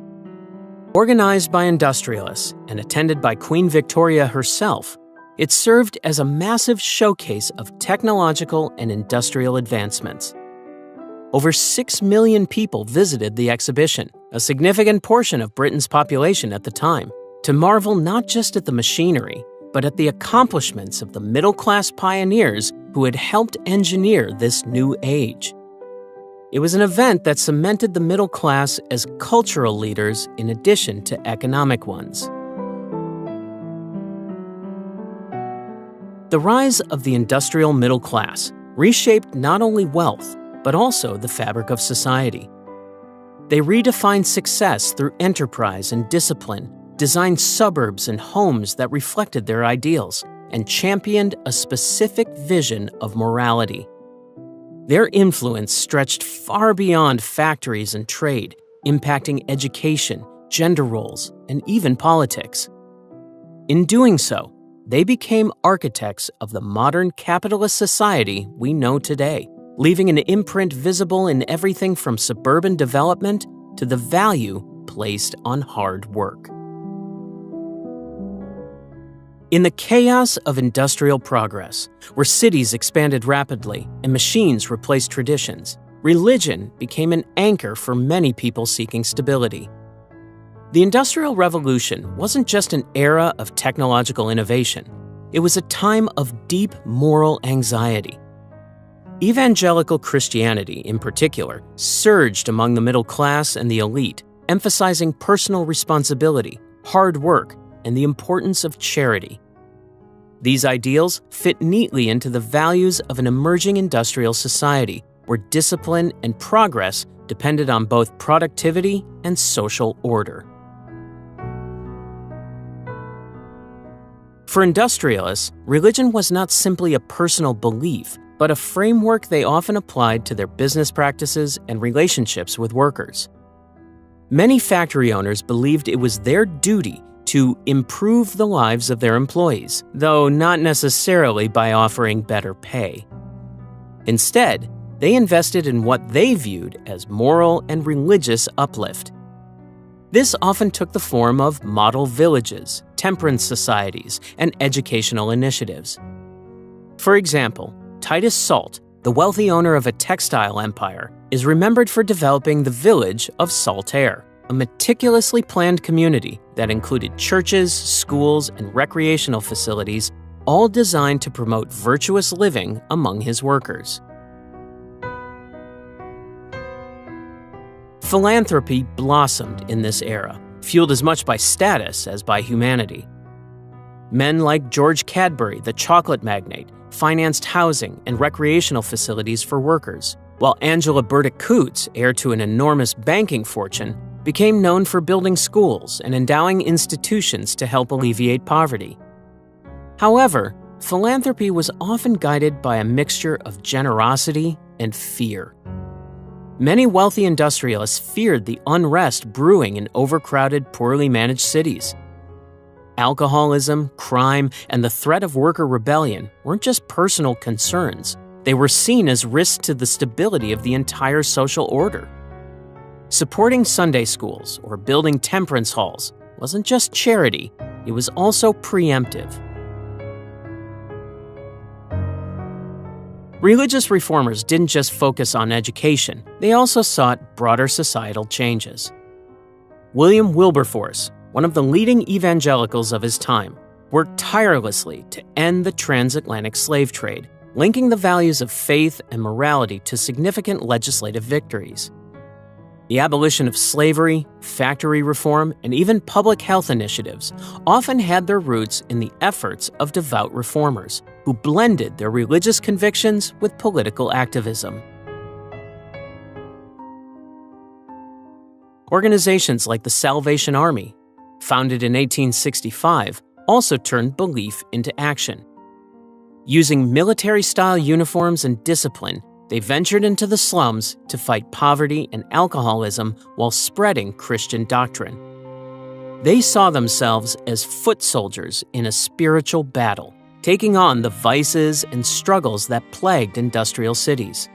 Organized by industrialists and attended by Queen Victoria herself, it served as a massive showcase of technological and industrial advancements. Over 6 million people visited the exhibition, a significant portion of Britain's population at the time, to marvel not just at the machinery, but at the accomplishments of the middle-class pioneers who had helped engineer this new age. It was an event that cemented the middle class as cultural leaders in addition to economic ones. The rise of the industrial middle class reshaped not only wealth, but also the fabric of society. They redefined success through enterprise and discipline, designed suburbs and homes that reflected their ideals, and championed a specific vision of morality. Their influence stretched far beyond factories and trade, impacting education, gender roles, and even politics. In doing so, they became architects of the modern capitalist society we know today, leaving an imprint visible in everything from suburban development to the value placed on hard work. In the chaos of industrial progress, where cities expanded rapidly and machines replaced traditions, religion became an anchor for many people seeking stability. The Industrial Revolution wasn't just an era of technological innovation, it was a time of deep moral anxiety. Evangelical Christianity, in particular, surged among the middle class and the elite, emphasizing personal responsibility, hard work, and the importance of charity. These ideals fit neatly into the values of an emerging industrial society where discipline and progress depended on both productivity and social order. For industrialists, religion was not simply a personal belief, but a framework they often applied to their business practices and relationships with workers. Many factory owners believed it was their duty to improve the lives of their employees, though not necessarily by offering better pay. Instead, they invested in what they viewed as moral and religious uplift. This often took the form of model villages, temperance societies, and educational initiatives. For example, Titus Salt, the wealthy owner of a textile empire, is remembered for developing the village of Saltaire, a meticulously planned community that included churches, schools, and recreational facilities, all designed to promote virtuous living among his workers. Philanthropy blossomed in this era, fueled as much by status as by humanity. Men like George Cadbury, the chocolate magnate, financed housing and recreational facilities for workers, while Angela Burdick Coutts, heir to an enormous banking fortune, became known for building schools and endowing institutions to help alleviate poverty. However, philanthropy was often guided by a mixture of generosity and fear. Many wealthy industrialists feared the unrest brewing in overcrowded, poorly managed cities. Alcoholism, crime, and the threat of worker rebellion weren't just personal concerns. They were seen as risks to the stability of the entire social order. Supporting Sunday schools or building temperance halls wasn't just charity, it was also preemptive. Religious reformers didn't just focus on education, they also sought broader societal changes. William Wilberforce, one of the leading evangelicals of his time, worked tirelessly to end the transatlantic slave trade, linking the values of faith and morality to significant legislative victories. The abolition of slavery, factory reform, and even public health initiatives often had their roots in the efforts of devout reformers who blended their religious convictions with political activism. Organizations like the Salvation Army, founded in 1865, also turned belief into action. Using military-style uniforms and discipline, they ventured into the slums to fight poverty and alcoholism while spreading Christian doctrine. They saw themselves as foot soldiers in a spiritual battle, taking on the vices and struggles that plagued industrial cities.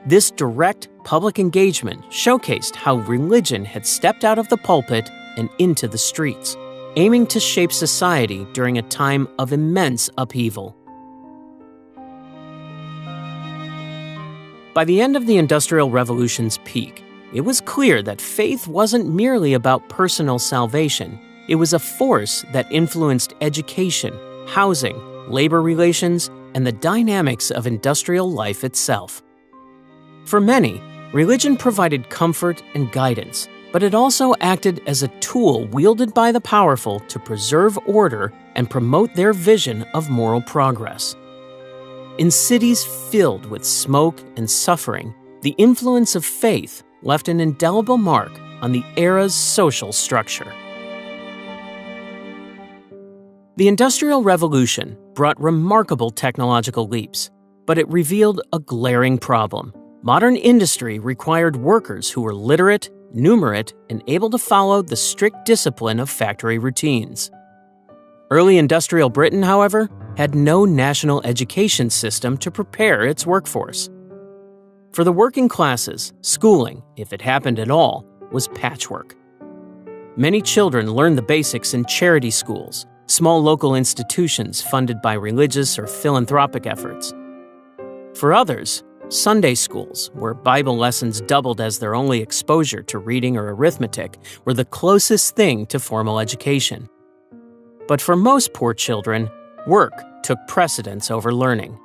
This direct public engagement showcased how religion had stepped out of the pulpit and into the streets, aiming to shape society during a time of immense upheaval. By the end of the Industrial Revolution's peak, it was clear that faith wasn't merely about personal salvation. It was a force that influenced education, housing, labor relations, and the dynamics of industrial life itself. For many, religion provided comfort and guidance, but it also acted as a tool wielded by the powerful to preserve order and promote their vision of moral progress. In cities filled with smoke and suffering, the influence of faith left an indelible mark on the era's social structure. The Industrial Revolution brought remarkable technological leaps, but it revealed a glaring problem. Modern industry required workers who were literate, numerate, and able to follow the strict discipline of factory routines. Early industrial Britain, however, had no national education system to prepare its workforce. For the working classes, schooling, if it happened at all, was patchwork. Many children learned the basics in charity schools, small local institutions funded by religious or philanthropic efforts. For others, Sunday schools, where Bible lessons doubled as their only exposure to reading or arithmetic, were the closest thing to formal education. But for most poor children, work took precedence over learning.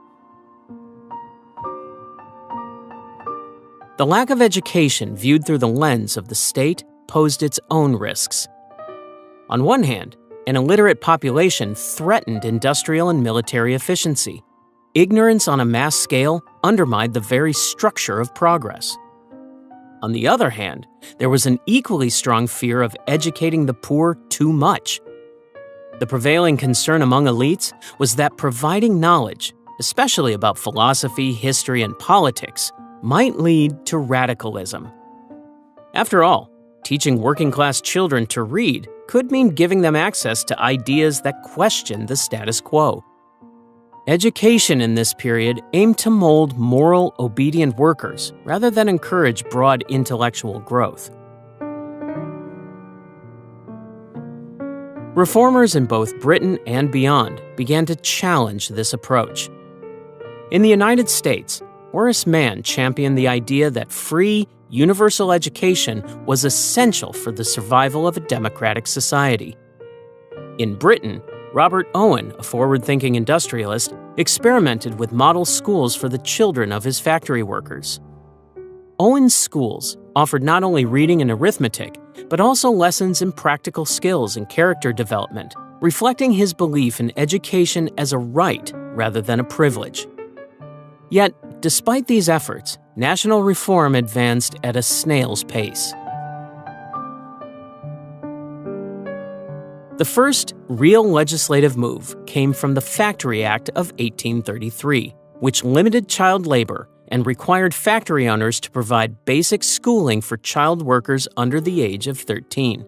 The lack of education viewed through the lens of the state posed its own risks. On one hand, an illiterate population threatened industrial and military efficiency. Ignorance on a mass scale undermined the very structure of progress. On the other hand, there was an equally strong fear of educating the poor too much. The prevailing concern among elites was that providing knowledge, especially about philosophy, history, and politics, might lead to radicalism. After all, teaching working-class children to read could mean giving them access to ideas that questioned the status quo. Education in this period aimed to mold moral, obedient workers rather than encourage broad intellectual growth. Reformers in both Britain and beyond began to challenge this approach. In the United States, Horace Mann championed the idea that free, universal education was essential for the survival of a democratic society. In Britain, Robert Owen, a forward-thinking industrialist, experimented with model schools for the children of his factory workers. Owen's schools offered not only reading and arithmetic, but also lessons in practical skills and character development, reflecting his belief in education as a right rather than a privilege. Yet, despite these efforts, national reform advanced at a snail's pace. The first real legislative move came from the Factory Act of 1833, which limited child labor and required factory owners to provide basic schooling for child workers under the age of 13.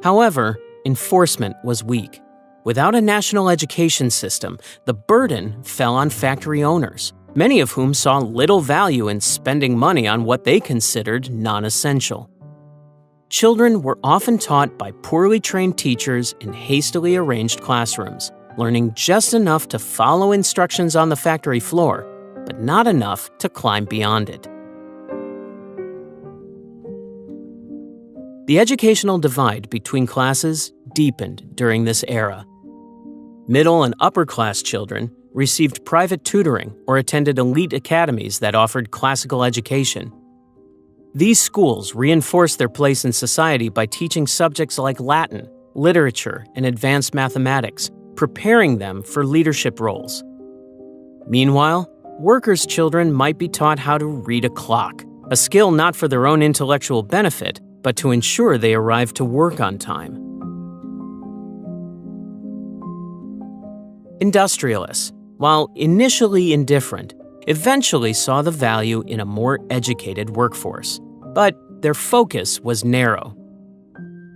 However, enforcement was weak. Without a national education system, the burden fell on factory owners, many of whom saw little value in spending money on what they considered non-essential. Children were often taught by poorly trained teachers in hastily arranged classrooms, learning just enough to follow instructions on the factory floor, but not enough to climb beyond it. The educational divide between classes deepened during this era. Middle and upper-class children received private tutoring or attended elite academies that offered classical education. These schools reinforced their place in society by teaching subjects like Latin, literature, and advanced mathematics, preparing them for leadership roles. Meanwhile, workers' children might be taught how to read a clock, a skill not for their own intellectual benefit, but to ensure they arrive to work on time. Industrialists, while initially indifferent, eventually saw the value in a more educated workforce, but their focus was narrow.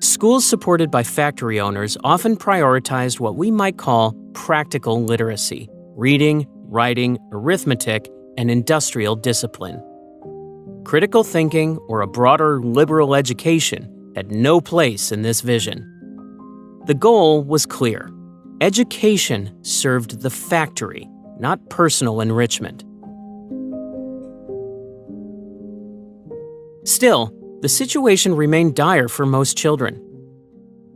Schools supported by factory owners often prioritized what we might call practical literacy: reading, writing, arithmetic, and industrial discipline. Critical thinking or a broader liberal education had no place in this vision. The goal was clear: education served the factory, not personal enrichment. Still, the situation remained dire for most children.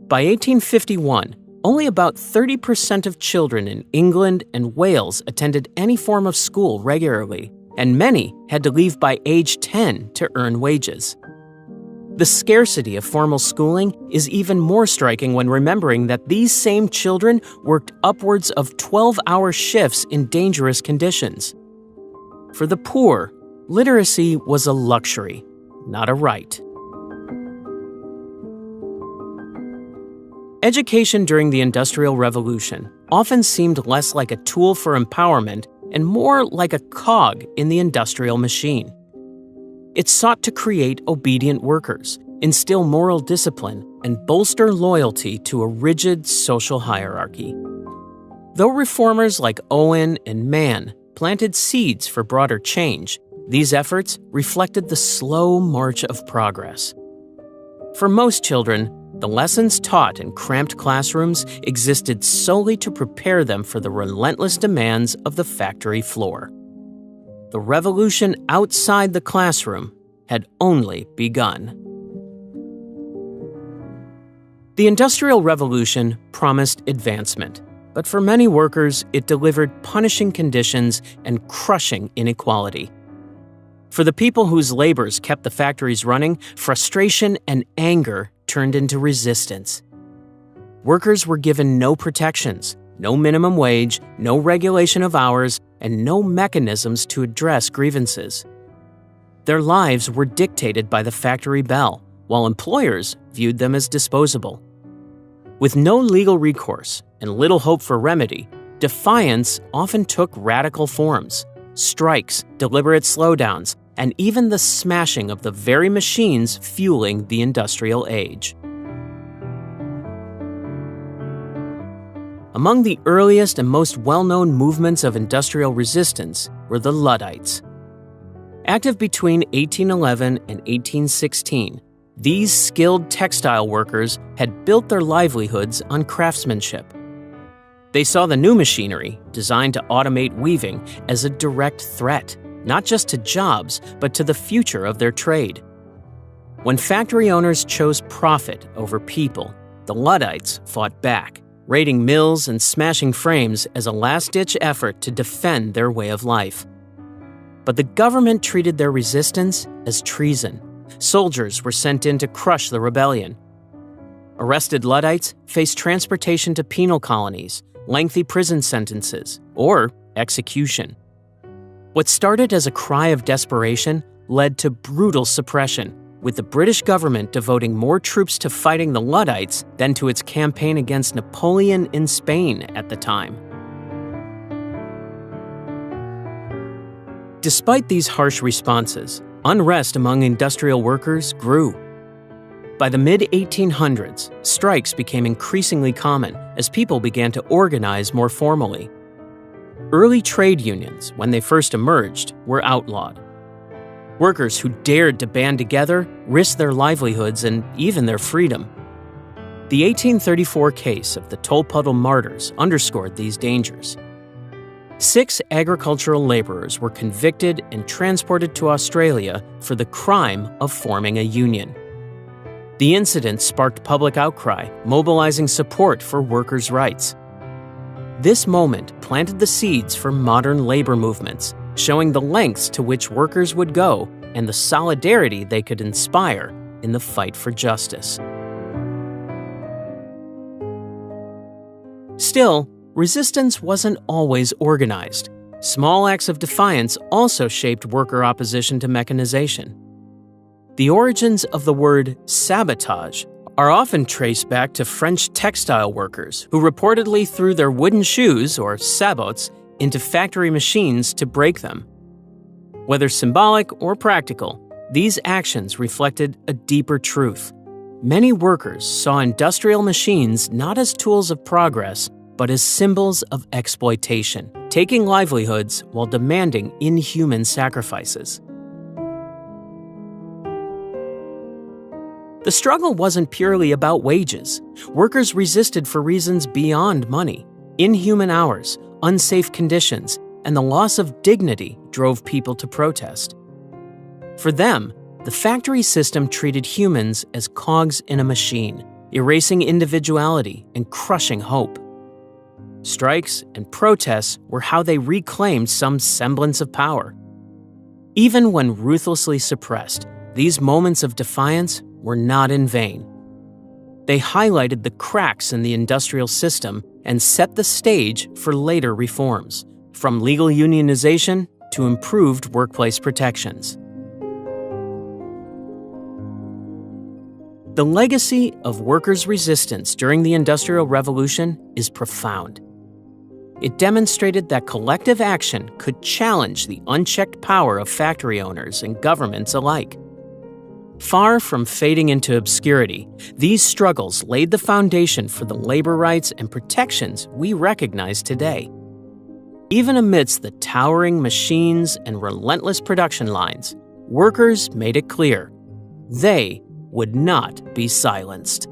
By 1851, only about 30% of children in England and Wales attended any form of school regularly, and many had to leave by age 10 to earn wages. The scarcity of formal schooling is even more striking when remembering that these same children worked upwards of 12-hour shifts in dangerous conditions. For the poor, literacy was a luxury, not a right. Education during the Industrial Revolution often seemed less like a tool for empowerment and more like a cog in the industrial machine. It sought to create obedient workers, instill moral discipline, and bolster loyalty to a rigid social hierarchy. Though reformers like Owen and Mann planted seeds for broader change, these efforts reflected the slow march of progress. For most children, the lessons taught in cramped classrooms existed solely to prepare them for the relentless demands of the factory floor. The revolution outside the classroom had only begun. The Industrial Revolution promised advancement, but for many workers, it delivered punishing conditions and crushing inequality. For the people whose labors kept the factories running, frustration and anger turned into resistance. Workers were given no protections, no minimum wage, no regulation of hours, and no mechanisms to address grievances. Their lives were dictated by the factory bell, while employers viewed them as disposable. With no legal recourse and little hope for remedy, defiance often took radical forms: strikes, deliberate slowdowns, and even the smashing of the very machines fueling the industrial age. Among the earliest and most well-known movements of industrial resistance were the Luddites. Active between 1811 and 1816, these skilled textile workers had built their livelihoods on craftsmanship. They saw the new machinery, designed to automate weaving, as a direct threat, not just to jobs, but to the future of their trade. When factory owners chose profit over people, the Luddites fought back, raiding mills and smashing frames as a last-ditch effort to defend their way of life. But the government treated their resistance as treason. Soldiers were sent in to crush the rebellion. Arrested Luddites faced transportation to penal colonies, lengthy prison sentences, or execution. What started as a cry of desperation led to brutal suppression, with the British government devoting more troops to fighting the Luddites than to its campaign against Napoleon in Spain at the time. Despite these harsh responses, unrest among industrial workers grew. By the mid-1800s, strikes became increasingly common as people began to organize more formally. Early trade unions, when they first emerged, were outlawed. Workers who dared to band together risked their livelihoods and even their freedom. The 1834 case of the Tolpuddle Martyrs underscored these dangers. 6 agricultural laborers were convicted and transported to Australia for the crime of forming a union. The incident sparked public outcry, mobilizing support for workers' rights. This moment planted the seeds for modern labor movements, showing the lengths to which workers would go and the solidarity they could inspire in the fight for justice. Still, resistance wasn't always organized. Small acts of defiance also shaped worker opposition to mechanization. The origins of the word sabotage are often traced back to French textile workers who reportedly threw their wooden shoes, or sabots, into factory machines to break them. Whether symbolic or practical, these actions reflected a deeper truth. Many workers saw industrial machines not as tools of progress, but as symbols of exploitation, taking livelihoods while demanding inhuman sacrifices. The struggle wasn't purely about wages. Workers resisted for reasons beyond money. Inhuman hours, unsafe conditions, and the loss of dignity drove people to protest. For them, the factory system treated humans as cogs in a machine, erasing individuality and crushing hope. Strikes and protests were how they reclaimed some semblance of power. Even when ruthlessly suppressed, these moments of defiance were not in vain. They highlighted the cracks in the industrial system and set the stage for later reforms, from legal unionization to improved workplace protections. The legacy of workers' resistance during the Industrial Revolution is profound. It demonstrated that collective action could challenge the unchecked power of factory owners and governments alike. Far from fading into obscurity, these struggles laid the foundation for the labor rights and protections we recognize today. Even amidst the towering machines and relentless production lines, workers made it clear they would not be silenced.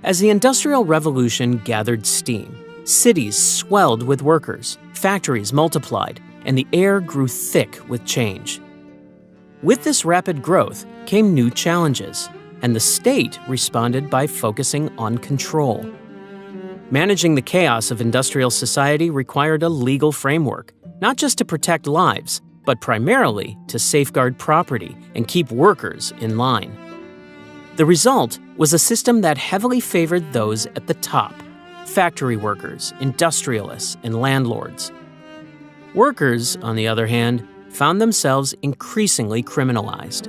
As the Industrial Revolution gathered steam, cities swelled with workers, factories multiplied, and the air grew thick with change. With this rapid growth came new challenges, and the state responded by focusing on control. Managing the chaos of industrial society required a legal framework, not just to protect lives, but primarily to safeguard property and keep workers in line. The result was a system that heavily favored those at the top: factory workers, industrialists, and landlords. Workers, on the other hand, found themselves increasingly criminalized.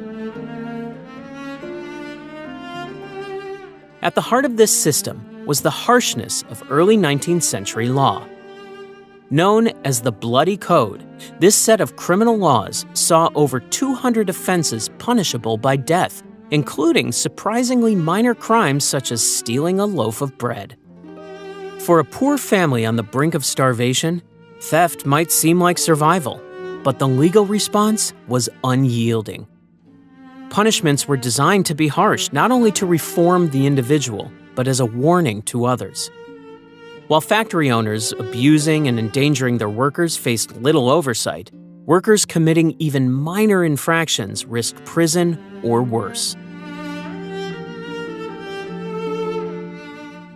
At the heart of this system was the harshness of early 19th century law. Known as the Bloody Code, this set of criminal laws saw over 200 offenses punishable by death, including surprisingly minor crimes such as stealing a loaf of bread. For a poor family on the brink of starvation, theft might seem like survival, but the legal response was unyielding. Punishments were designed to be harsh, not only to reform the individual, but as a warning to others. While factory owners abusing and endangering their workers faced little oversight, workers committing even minor infractions risked prison or worse.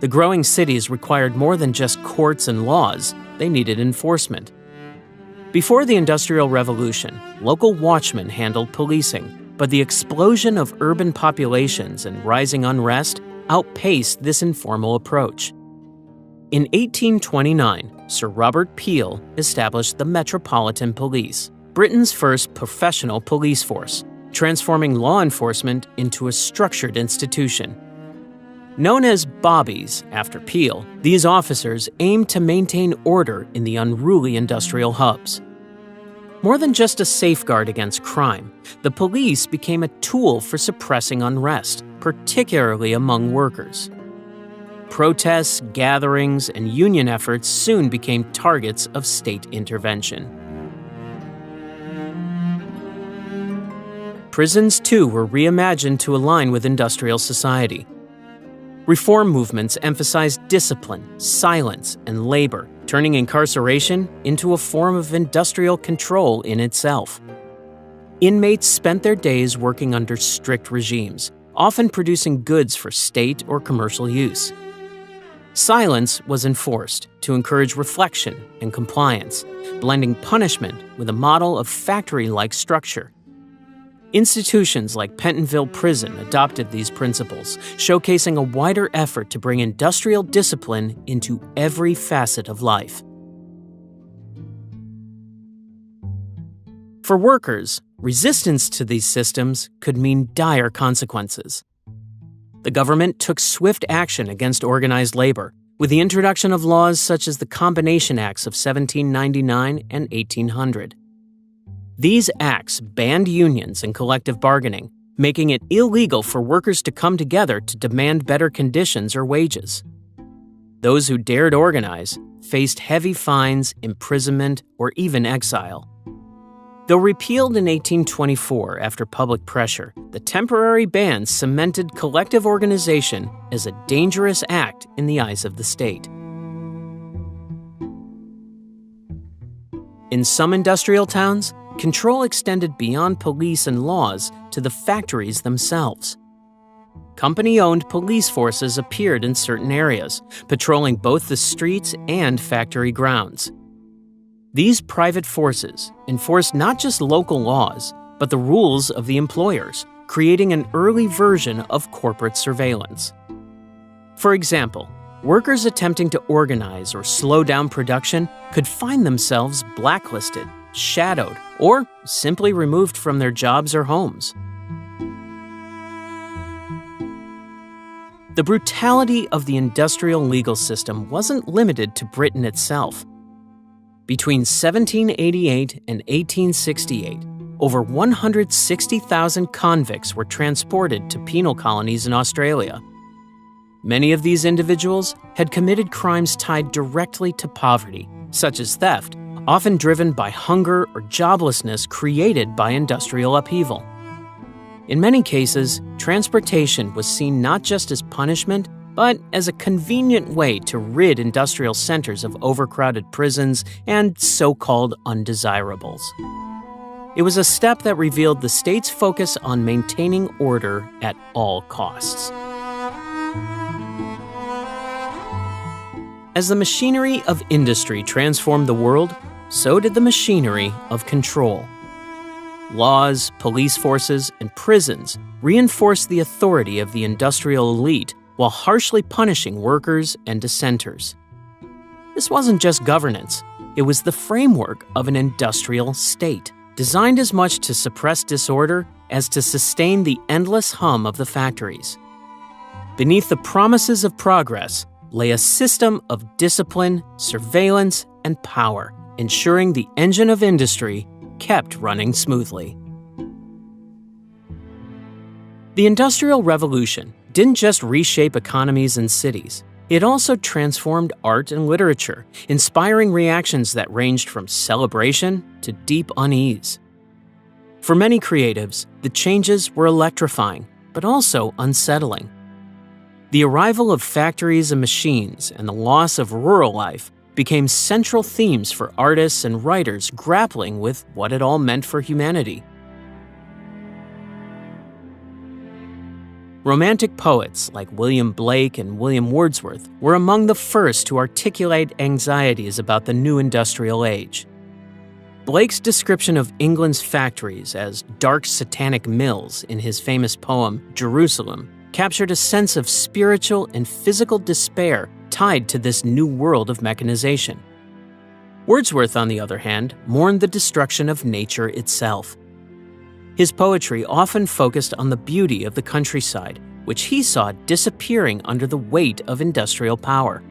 The growing cities required more than just courts and laws, they needed enforcement. Before the Industrial Revolution, local watchmen handled policing, But the explosion of urban populations and rising unrest outpaced this informal approach. In 1829, Sir Robert Peel established the Metropolitan Police, Britain's first professional police force, transforming law enforcement into a structured institution. Known as Bobbies after Peel, these officers aimed to maintain order in the unruly industrial hubs. More than just a safeguard against crime, the police became a tool for suppressing unrest, particularly among workers. Protests, gatherings, and union efforts soon became targets of state intervention. Prisons, too, were reimagined to align with industrial society. Reform movements emphasized discipline, silence, and labor, turning incarceration into a form of industrial control in itself. Inmates spent their days working under strict regimes, often producing goods for state or commercial use. Silence was enforced to encourage reflection and compliance, blending punishment with a model of factory-like structure. Institutions like Pentonville Prison adopted these principles, showcasing a wider effort to bring industrial discipline into every facet of life. For workers, resistance to these systems could mean dire consequences. The government took swift action against organized labor, with the introduction of laws such as the Combination Acts of 1799 and 1800. These acts banned unions and collective bargaining, making it illegal for workers to come together to demand better conditions or wages. Those who dared organize faced heavy fines, imprisonment, or even exile. Though repealed in 1824 after public pressure, the temporary ban cemented collective organization as a dangerous act in the eyes of the state. In some industrial towns, control extended beyond police and laws to the factories themselves. Company-owned police forces appeared in certain areas, patrolling both the streets and factory grounds. These private forces enforced not just local laws, but the rules of the employers, creating an early version of corporate surveillance. For example, workers attempting to organize or slow down production could find themselves blacklisted, shadowed, or simply removed from their jobs or homes. The brutality of the industrial legal system wasn't limited to Britain itself. Between 1788 and 1868, over 160,000 convicts were transported to penal colonies in Australia. Many of these individuals had committed crimes tied directly to poverty, such as theft, often driven by hunger or joblessness created by industrial upheaval. In many cases, transportation was seen not just as punishment, but as a convenient way to rid industrial centers of overcrowded prisons and so-called undesirables. It was a step that revealed the state's focus on maintaining order at all costs. As the machinery of industry transformed the world, so did the machinery of control. Laws, police forces, and prisons reinforced the authority of the industrial elite while harshly punishing workers and dissenters. This wasn't just governance, it was the framework of an industrial state, designed as much to suppress disorder as to sustain the endless hum of the factories. Beneath the promises of progress lay a system of discipline, surveillance, and power, ensuring the engine of industry kept running smoothly. The Industrial Revolution didn't just reshape economies and cities. It also transformed art and literature, inspiring reactions that ranged from celebration to deep unease. For many creatives, the changes were electrifying, but also unsettling. The arrival of factories and machines and the loss of rural life became central themes for artists and writers grappling with what it all meant for humanity. Romantic poets like William Blake and William Wordsworth were among the first to articulate anxieties about the new industrial age. Blake's description of England's factories as dark satanic mills in his famous poem Jerusalem captured a sense of spiritual and physical despair tied to this new world of mechanization. Wordsworth, on the other hand, mourned the destruction of nature itself. His poetry often focused on the beauty of the countryside, which he saw disappearing under the weight of industrial power.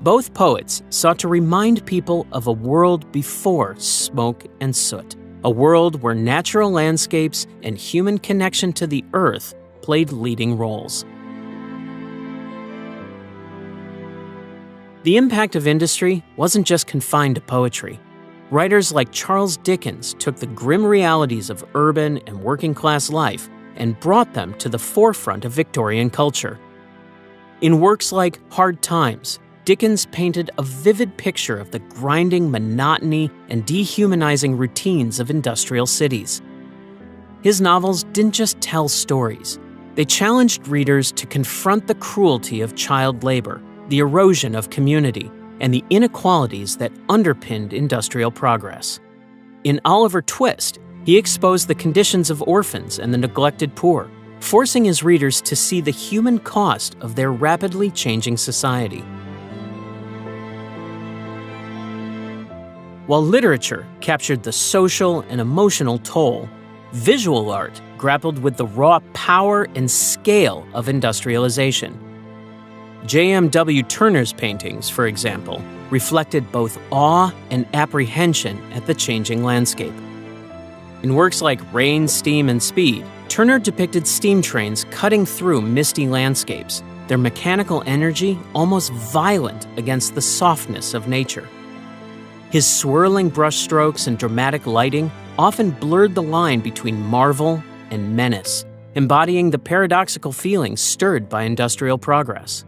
Both poets sought to remind people of a world before smoke and soot, a world where natural landscapes and human connection to the earth played leading roles. The impact of industry wasn't just confined to poetry. Writers like Charles Dickens took the grim realities of urban and working-class life and brought them to the forefront of Victorian culture. In works like Hard Times, Dickens painted a vivid picture of the grinding monotony and dehumanizing routines of industrial cities. His novels didn't just tell stories. They challenged readers to confront the cruelty of child labor, the erosion of community, and the inequalities that underpinned industrial progress. In Oliver Twist, he exposed the conditions of orphans and the neglected poor, forcing his readers to see the human cost of their rapidly changing society. While literature captured the social and emotional toll, visual art grappled with the raw power and scale of industrialization. J.M.W. Turner's paintings, for example, reflected both awe and apprehension at the changing landscape. In works like Rain, Steam, and Speed, Turner depicted steam trains cutting through misty landscapes, their mechanical energy almost violent against the softness of nature. His swirling brushstrokes and dramatic lighting often blurred the line between marvel and menace, embodying the paradoxical feelings stirred by industrial progress.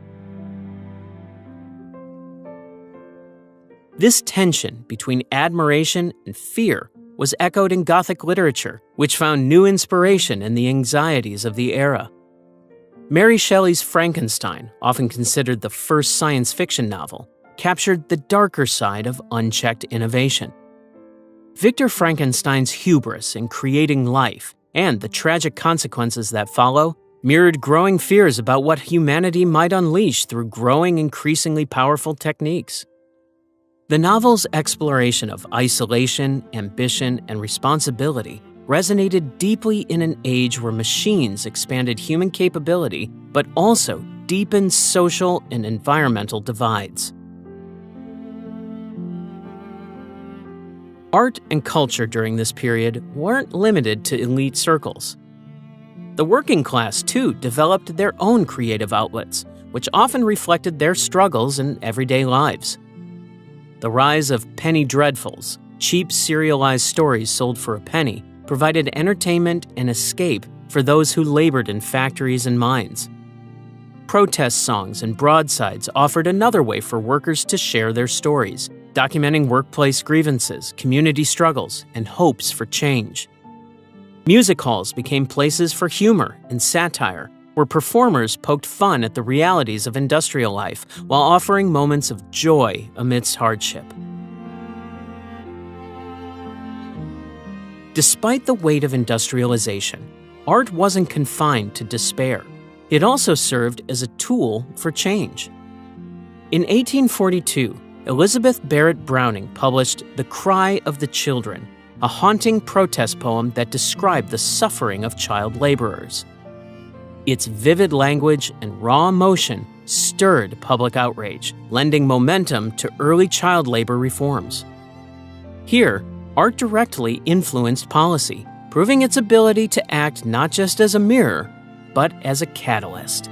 This tension between admiration and fear was echoed in Gothic literature, which found new inspiration in the anxieties of the era. Mary Shelley's Frankenstein, often considered the first science fiction novel, captured the darker side of unchecked innovation. Victor Frankenstein's hubris in creating life and the tragic consequences that follow mirrored growing fears about what humanity might unleash through growing, increasingly powerful techniques. The novel's exploration of isolation, ambition, and responsibility resonated deeply in an age where machines expanded human capability but also deepened social and environmental divides. Art and culture during this period weren't limited to elite circles. The working class, too, developed their own creative outlets, which often reflected their struggles in everyday lives. The rise of penny dreadfuls, cheap serialized stories sold for a penny, provided entertainment and escape for those who labored in factories and mines. Protest songs and broadsides offered another way for workers to share their stories, documenting workplace grievances, community struggles, and hopes for change. Music halls became places for humor and satire, where performers poked fun at the realities of industrial life while offering moments of joy amidst hardship. Despite the weight of industrialization, art wasn't confined to despair. It also served as a tool for change. In 1842, Elizabeth Barrett Browning published The Cry of the Children, a haunting protest poem that described the suffering of child laborers. Its vivid language and raw emotion stirred public outrage, lending momentum to early child labor reforms. Here, art directly influenced policy, proving its ability to act not just as a mirror, but as a catalyst.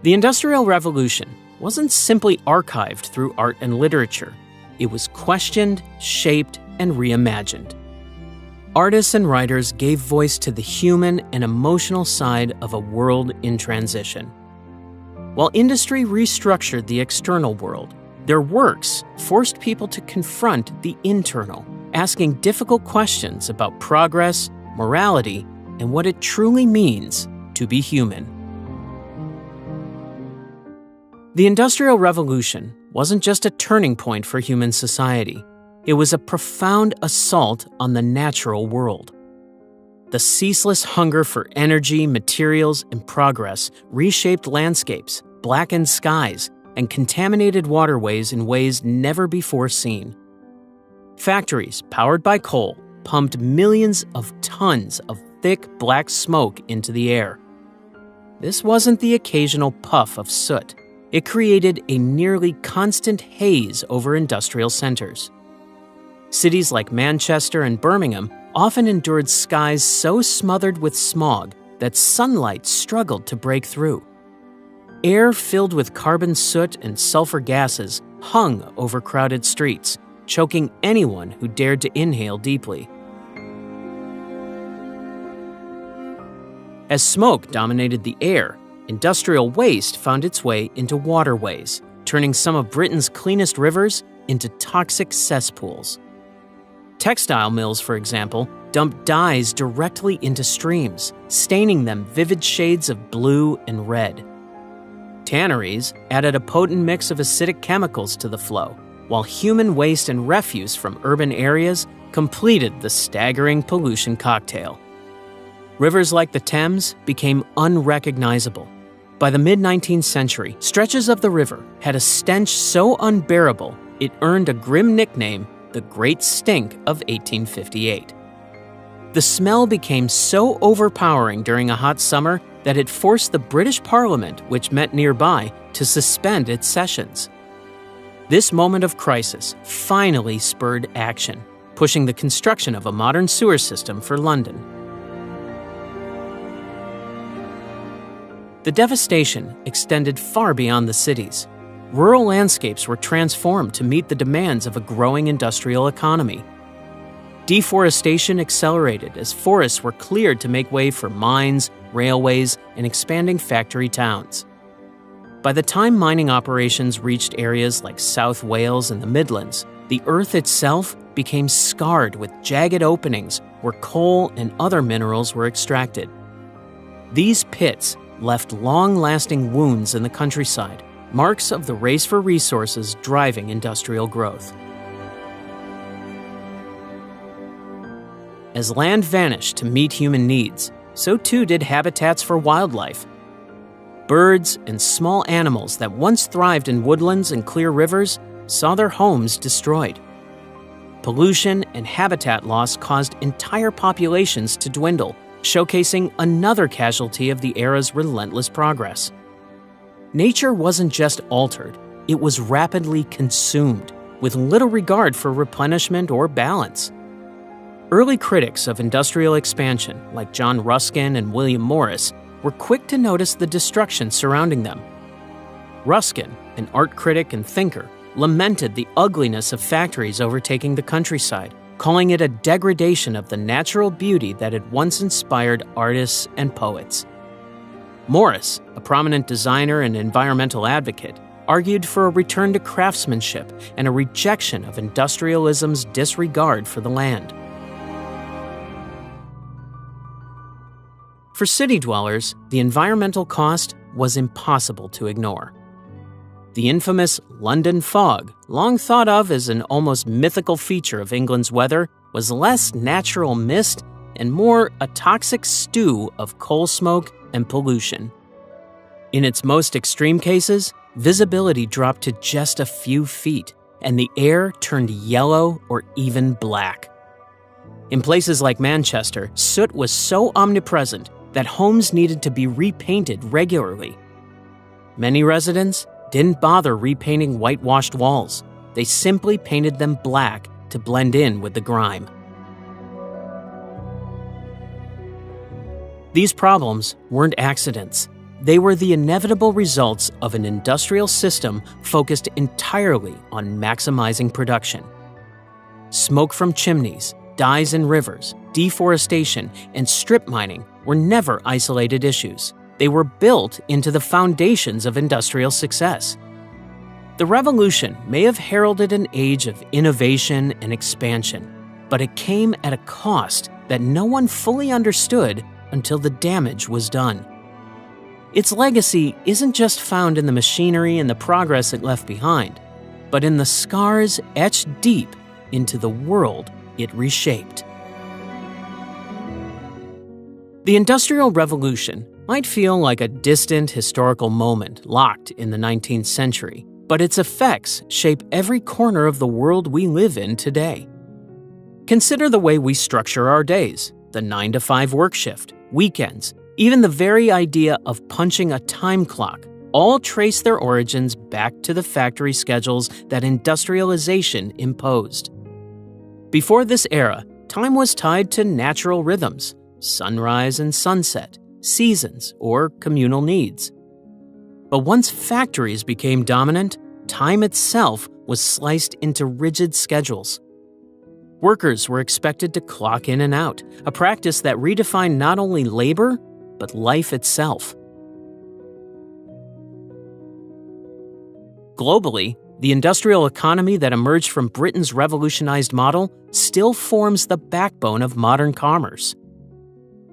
The Industrial Revolution wasn't simply archived through art and literature. It was questioned, shaped, and reimagined. Artists and writers gave voice to the human and emotional side of a world in transition. While industry restructured the external world, their works forced people to confront the internal, asking difficult questions about progress, morality, and what it truly means to be human. The Industrial Revolution wasn't just a turning point for human society. It was a profound assault on the natural world. The ceaseless hunger for energy, materials, and progress reshaped landscapes, blackened skies, and contaminated waterways in ways never before seen. Factories powered by coal pumped millions of tons of thick black smoke into the air. This wasn't the occasional puff of soot. It created a nearly constant haze over industrial centers. Cities like Manchester and Birmingham often endured skies so smothered with smog that sunlight struggled to break through. Air filled with carbon soot and sulfur gases hung over crowded streets, choking anyone who dared to inhale deeply. As smoke dominated the air, industrial waste found its way into waterways, turning some of Britain's cleanest rivers into toxic cesspools. Textile mills, for example, dumped dyes directly into streams, staining them vivid shades of blue and red. Tanneries added a potent mix of acidic chemicals to the flow, while human waste and refuse from urban areas completed the staggering pollution cocktail. Rivers like the Thames became unrecognizable. By the mid-19th century, stretches of the river had a stench so unbearable it earned a grim nickname, the Great Stink of 1858. The smell became so overpowering during a hot summer that it forced the British Parliament, which met nearby, to suspend its sessions. This moment of crisis finally spurred action, pushing the construction of a modern sewer system for London. The devastation extended far beyond the cities. Rural landscapes were transformed to meet the demands of a growing industrial economy. Deforestation accelerated as forests were cleared to make way for mines, railways, and expanding factory towns. By the time mining operations reached areas like South Wales and the Midlands, the earth itself became scarred with jagged openings where coal and other minerals were extracted. These pits left long-lasting wounds in the countryside, marks of the race for resources driving industrial growth. As land vanished to meet human needs, so too did habitats for wildlife. Birds and small animals that once thrived in woodlands and clear rivers saw their homes destroyed. Pollution and habitat loss caused entire populations to dwindle, showcasing another casualty of the era's relentless progress. Nature wasn't just altered, it was rapidly consumed, with little regard for replenishment or balance. Early critics of industrial expansion, like John Ruskin and William Morris, were quick to notice the destruction surrounding them. Ruskin, an art critic and thinker, lamented the ugliness of factories overtaking the countryside, calling it a degradation of the natural beauty that had once inspired artists and poets. Morris, a prominent designer and environmental advocate, argued for a return to craftsmanship and a rejection of industrialism's disregard for the land. For city dwellers, the environmental cost was impossible to ignore. The infamous London fog, long thought of as an almost mythical feature of England's weather, was less natural mist and more a toxic stew of coal smoke and pollution. In its most extreme cases, visibility dropped to just a few feet, and the air turned yellow or even black. In places like Manchester, soot was so omnipresent that homes needed to be repainted regularly. Many residents didn't bother repainting whitewashed walls. They simply painted them black to blend in with the grime. These problems weren't accidents. They were the inevitable results of an industrial system focused entirely on maximizing production. Smoke from chimneys, dyes in rivers, deforestation, and strip mining were never isolated issues. They were built into the foundations of industrial success. The revolution may have heralded an age of innovation and expansion, but it came at a cost that no one fully understood until the damage was done. Its legacy isn't just found in the machinery and the progress it left behind, but in the scars etched deep into the world it reshaped. The Industrial Revolution might feel like a distant historical moment locked in the 19th century, but its effects shape every corner of the world we live in today. Consider the way we structure our days, the 9-to-5 work shift, weekends, even the very idea of punching a time clock, all trace their origins back to the factory schedules that industrialization imposed. Before this era, time was tied to natural rhythms, sunrise and sunset, seasons, or communal needs. But once factories became dominant, time itself was sliced into rigid schedules. Workers were expected to clock in and out, a practice that redefined not only labor, but life itself. Globally, the industrial economy that emerged from Britain's revolutionized model still forms the backbone of modern commerce.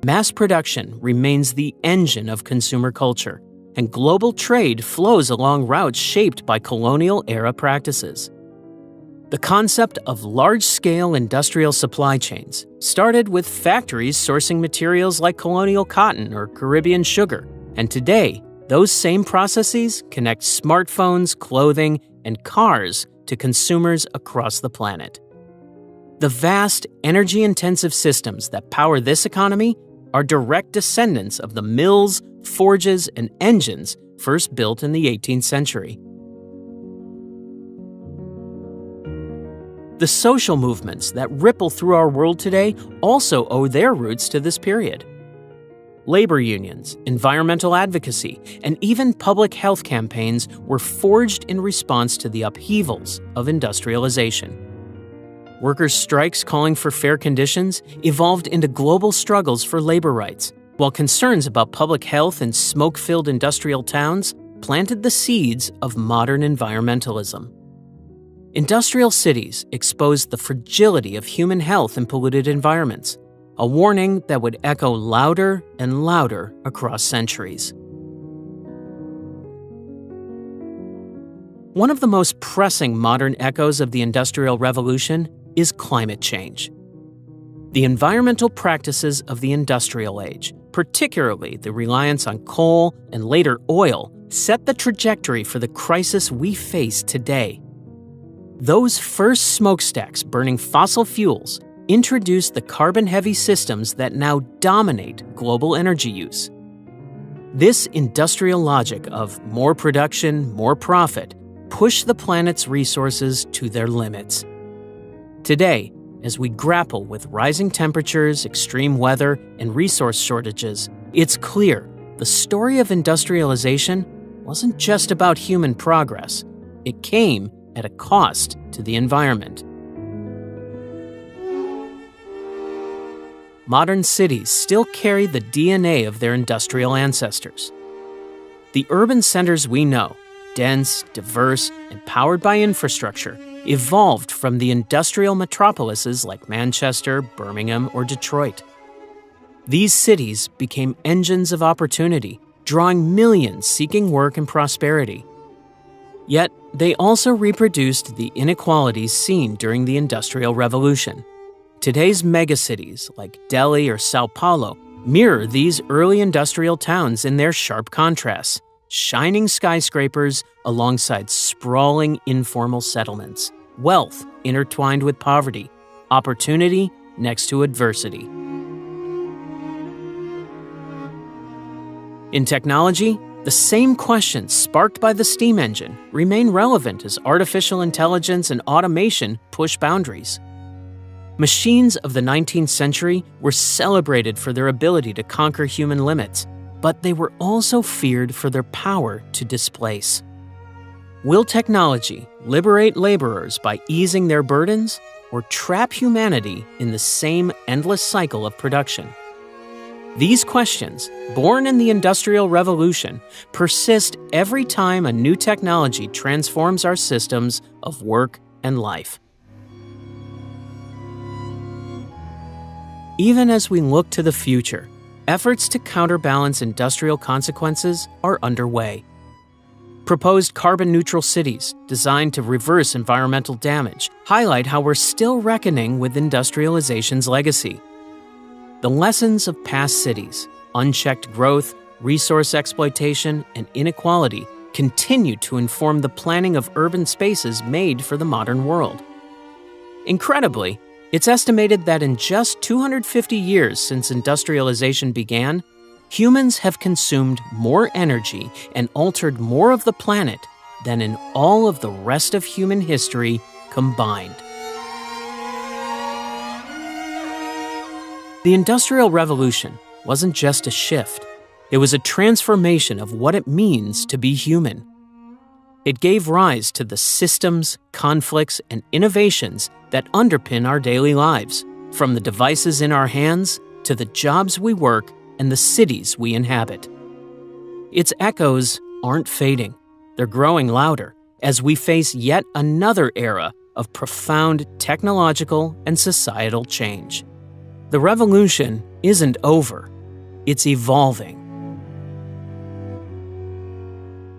Mass production remains the engine of consumer culture, and global trade flows along routes shaped by colonial-era practices. The concept of large-scale industrial supply chains started with factories sourcing materials like colonial cotton or Caribbean sugar, and today, those same processes connect smartphones, clothing, and cars to consumers across the planet. The vast, energy-intensive systems that power this economy are direct descendants of the mills, forges, and engines first built in the 18th century. The social movements that ripple through our world today also owe their roots to this period. Labor unions, environmental advocacy, and even public health campaigns were forged in response to the upheavals of industrialization. Workers' strikes calling for fair conditions evolved into global struggles for labor rights, while concerns about public health in smoke-filled industrial towns planted the seeds of modern environmentalism. Industrial cities exposed the fragility of human health in polluted environments, a warning that would echo louder and louder across centuries. One of the most pressing modern echoes of the Industrial Revolution is climate change. The environmental practices of the industrial age, particularly the reliance on coal and later oil, set the trajectory for the crisis we face today. Those first smokestacks burning fossil fuels introduced the carbon-heavy systems that now dominate global energy use. This industrial logic of more production, more profit, pushed the planet's resources to their limits. Today, as we grapple with rising temperatures, extreme weather, and resource shortages, it's clear the story of industrialization wasn't just about human progress. It came at a cost to the environment. Modern cities still carry the DNA of their industrial ancestors. The urban centers we know, dense, diverse, and powered by infrastructure, evolved from the industrial metropolises like Manchester, Birmingham, or Detroit. These cities became engines of opportunity, drawing millions seeking work and prosperity. Yet, they also reproduced the inequalities seen during the Industrial Revolution. Today's megacities, like Delhi or Sao Paulo, mirror these early industrial towns in their sharp contrasts, shining skyscrapers alongside sprawling informal settlements, wealth intertwined with poverty, opportunity next to adversity. In technology, the same questions sparked by the steam engine remain relevant as artificial intelligence and automation push boundaries. Machines of the 19th century were celebrated for their ability to conquer human limits, but they were also feared for their power to displace. Will technology liberate laborers by easing their burdens, or trap humanity in the same endless cycle of production? These questions, born in the Industrial Revolution, persist every time a new technology transforms our systems of work and life. Even as we look to the future, efforts to counterbalance industrial consequences are underway. Proposed carbon-neutral cities designed to reverse environmental damage highlight how we're still reckoning with industrialization's legacy. The lessons of past cities, unchecked growth, resource exploitation, and inequality continue to inform the planning of urban spaces made for the modern world. Incredibly, it's estimated that in just 250 years since industrialization began, humans have consumed more energy and altered more of the planet than in all of the rest of human history combined. The Industrial Revolution wasn't just a shift. It was a transformation of what it means to be human. It gave rise to the systems, conflicts, and innovations that underpin our daily lives, from the devices in our hands to the jobs we work and the cities we inhabit. Its echoes aren't fading. They're growing louder as we face yet another era of profound technological and societal change. The revolution isn't over. It's evolving.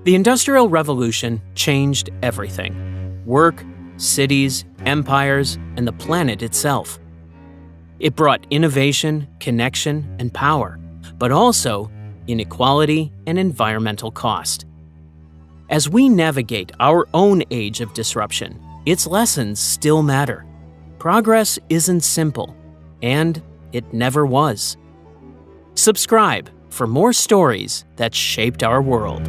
The Industrial Revolution changed everything: work, cities, empires, and the planet itself. It brought innovation, connection, and power, but also inequality and environmental cost. As we navigate our own age of disruption, its lessons still matter. Progress isn't simple, and it never was. Subscribe for more stories that shaped our world.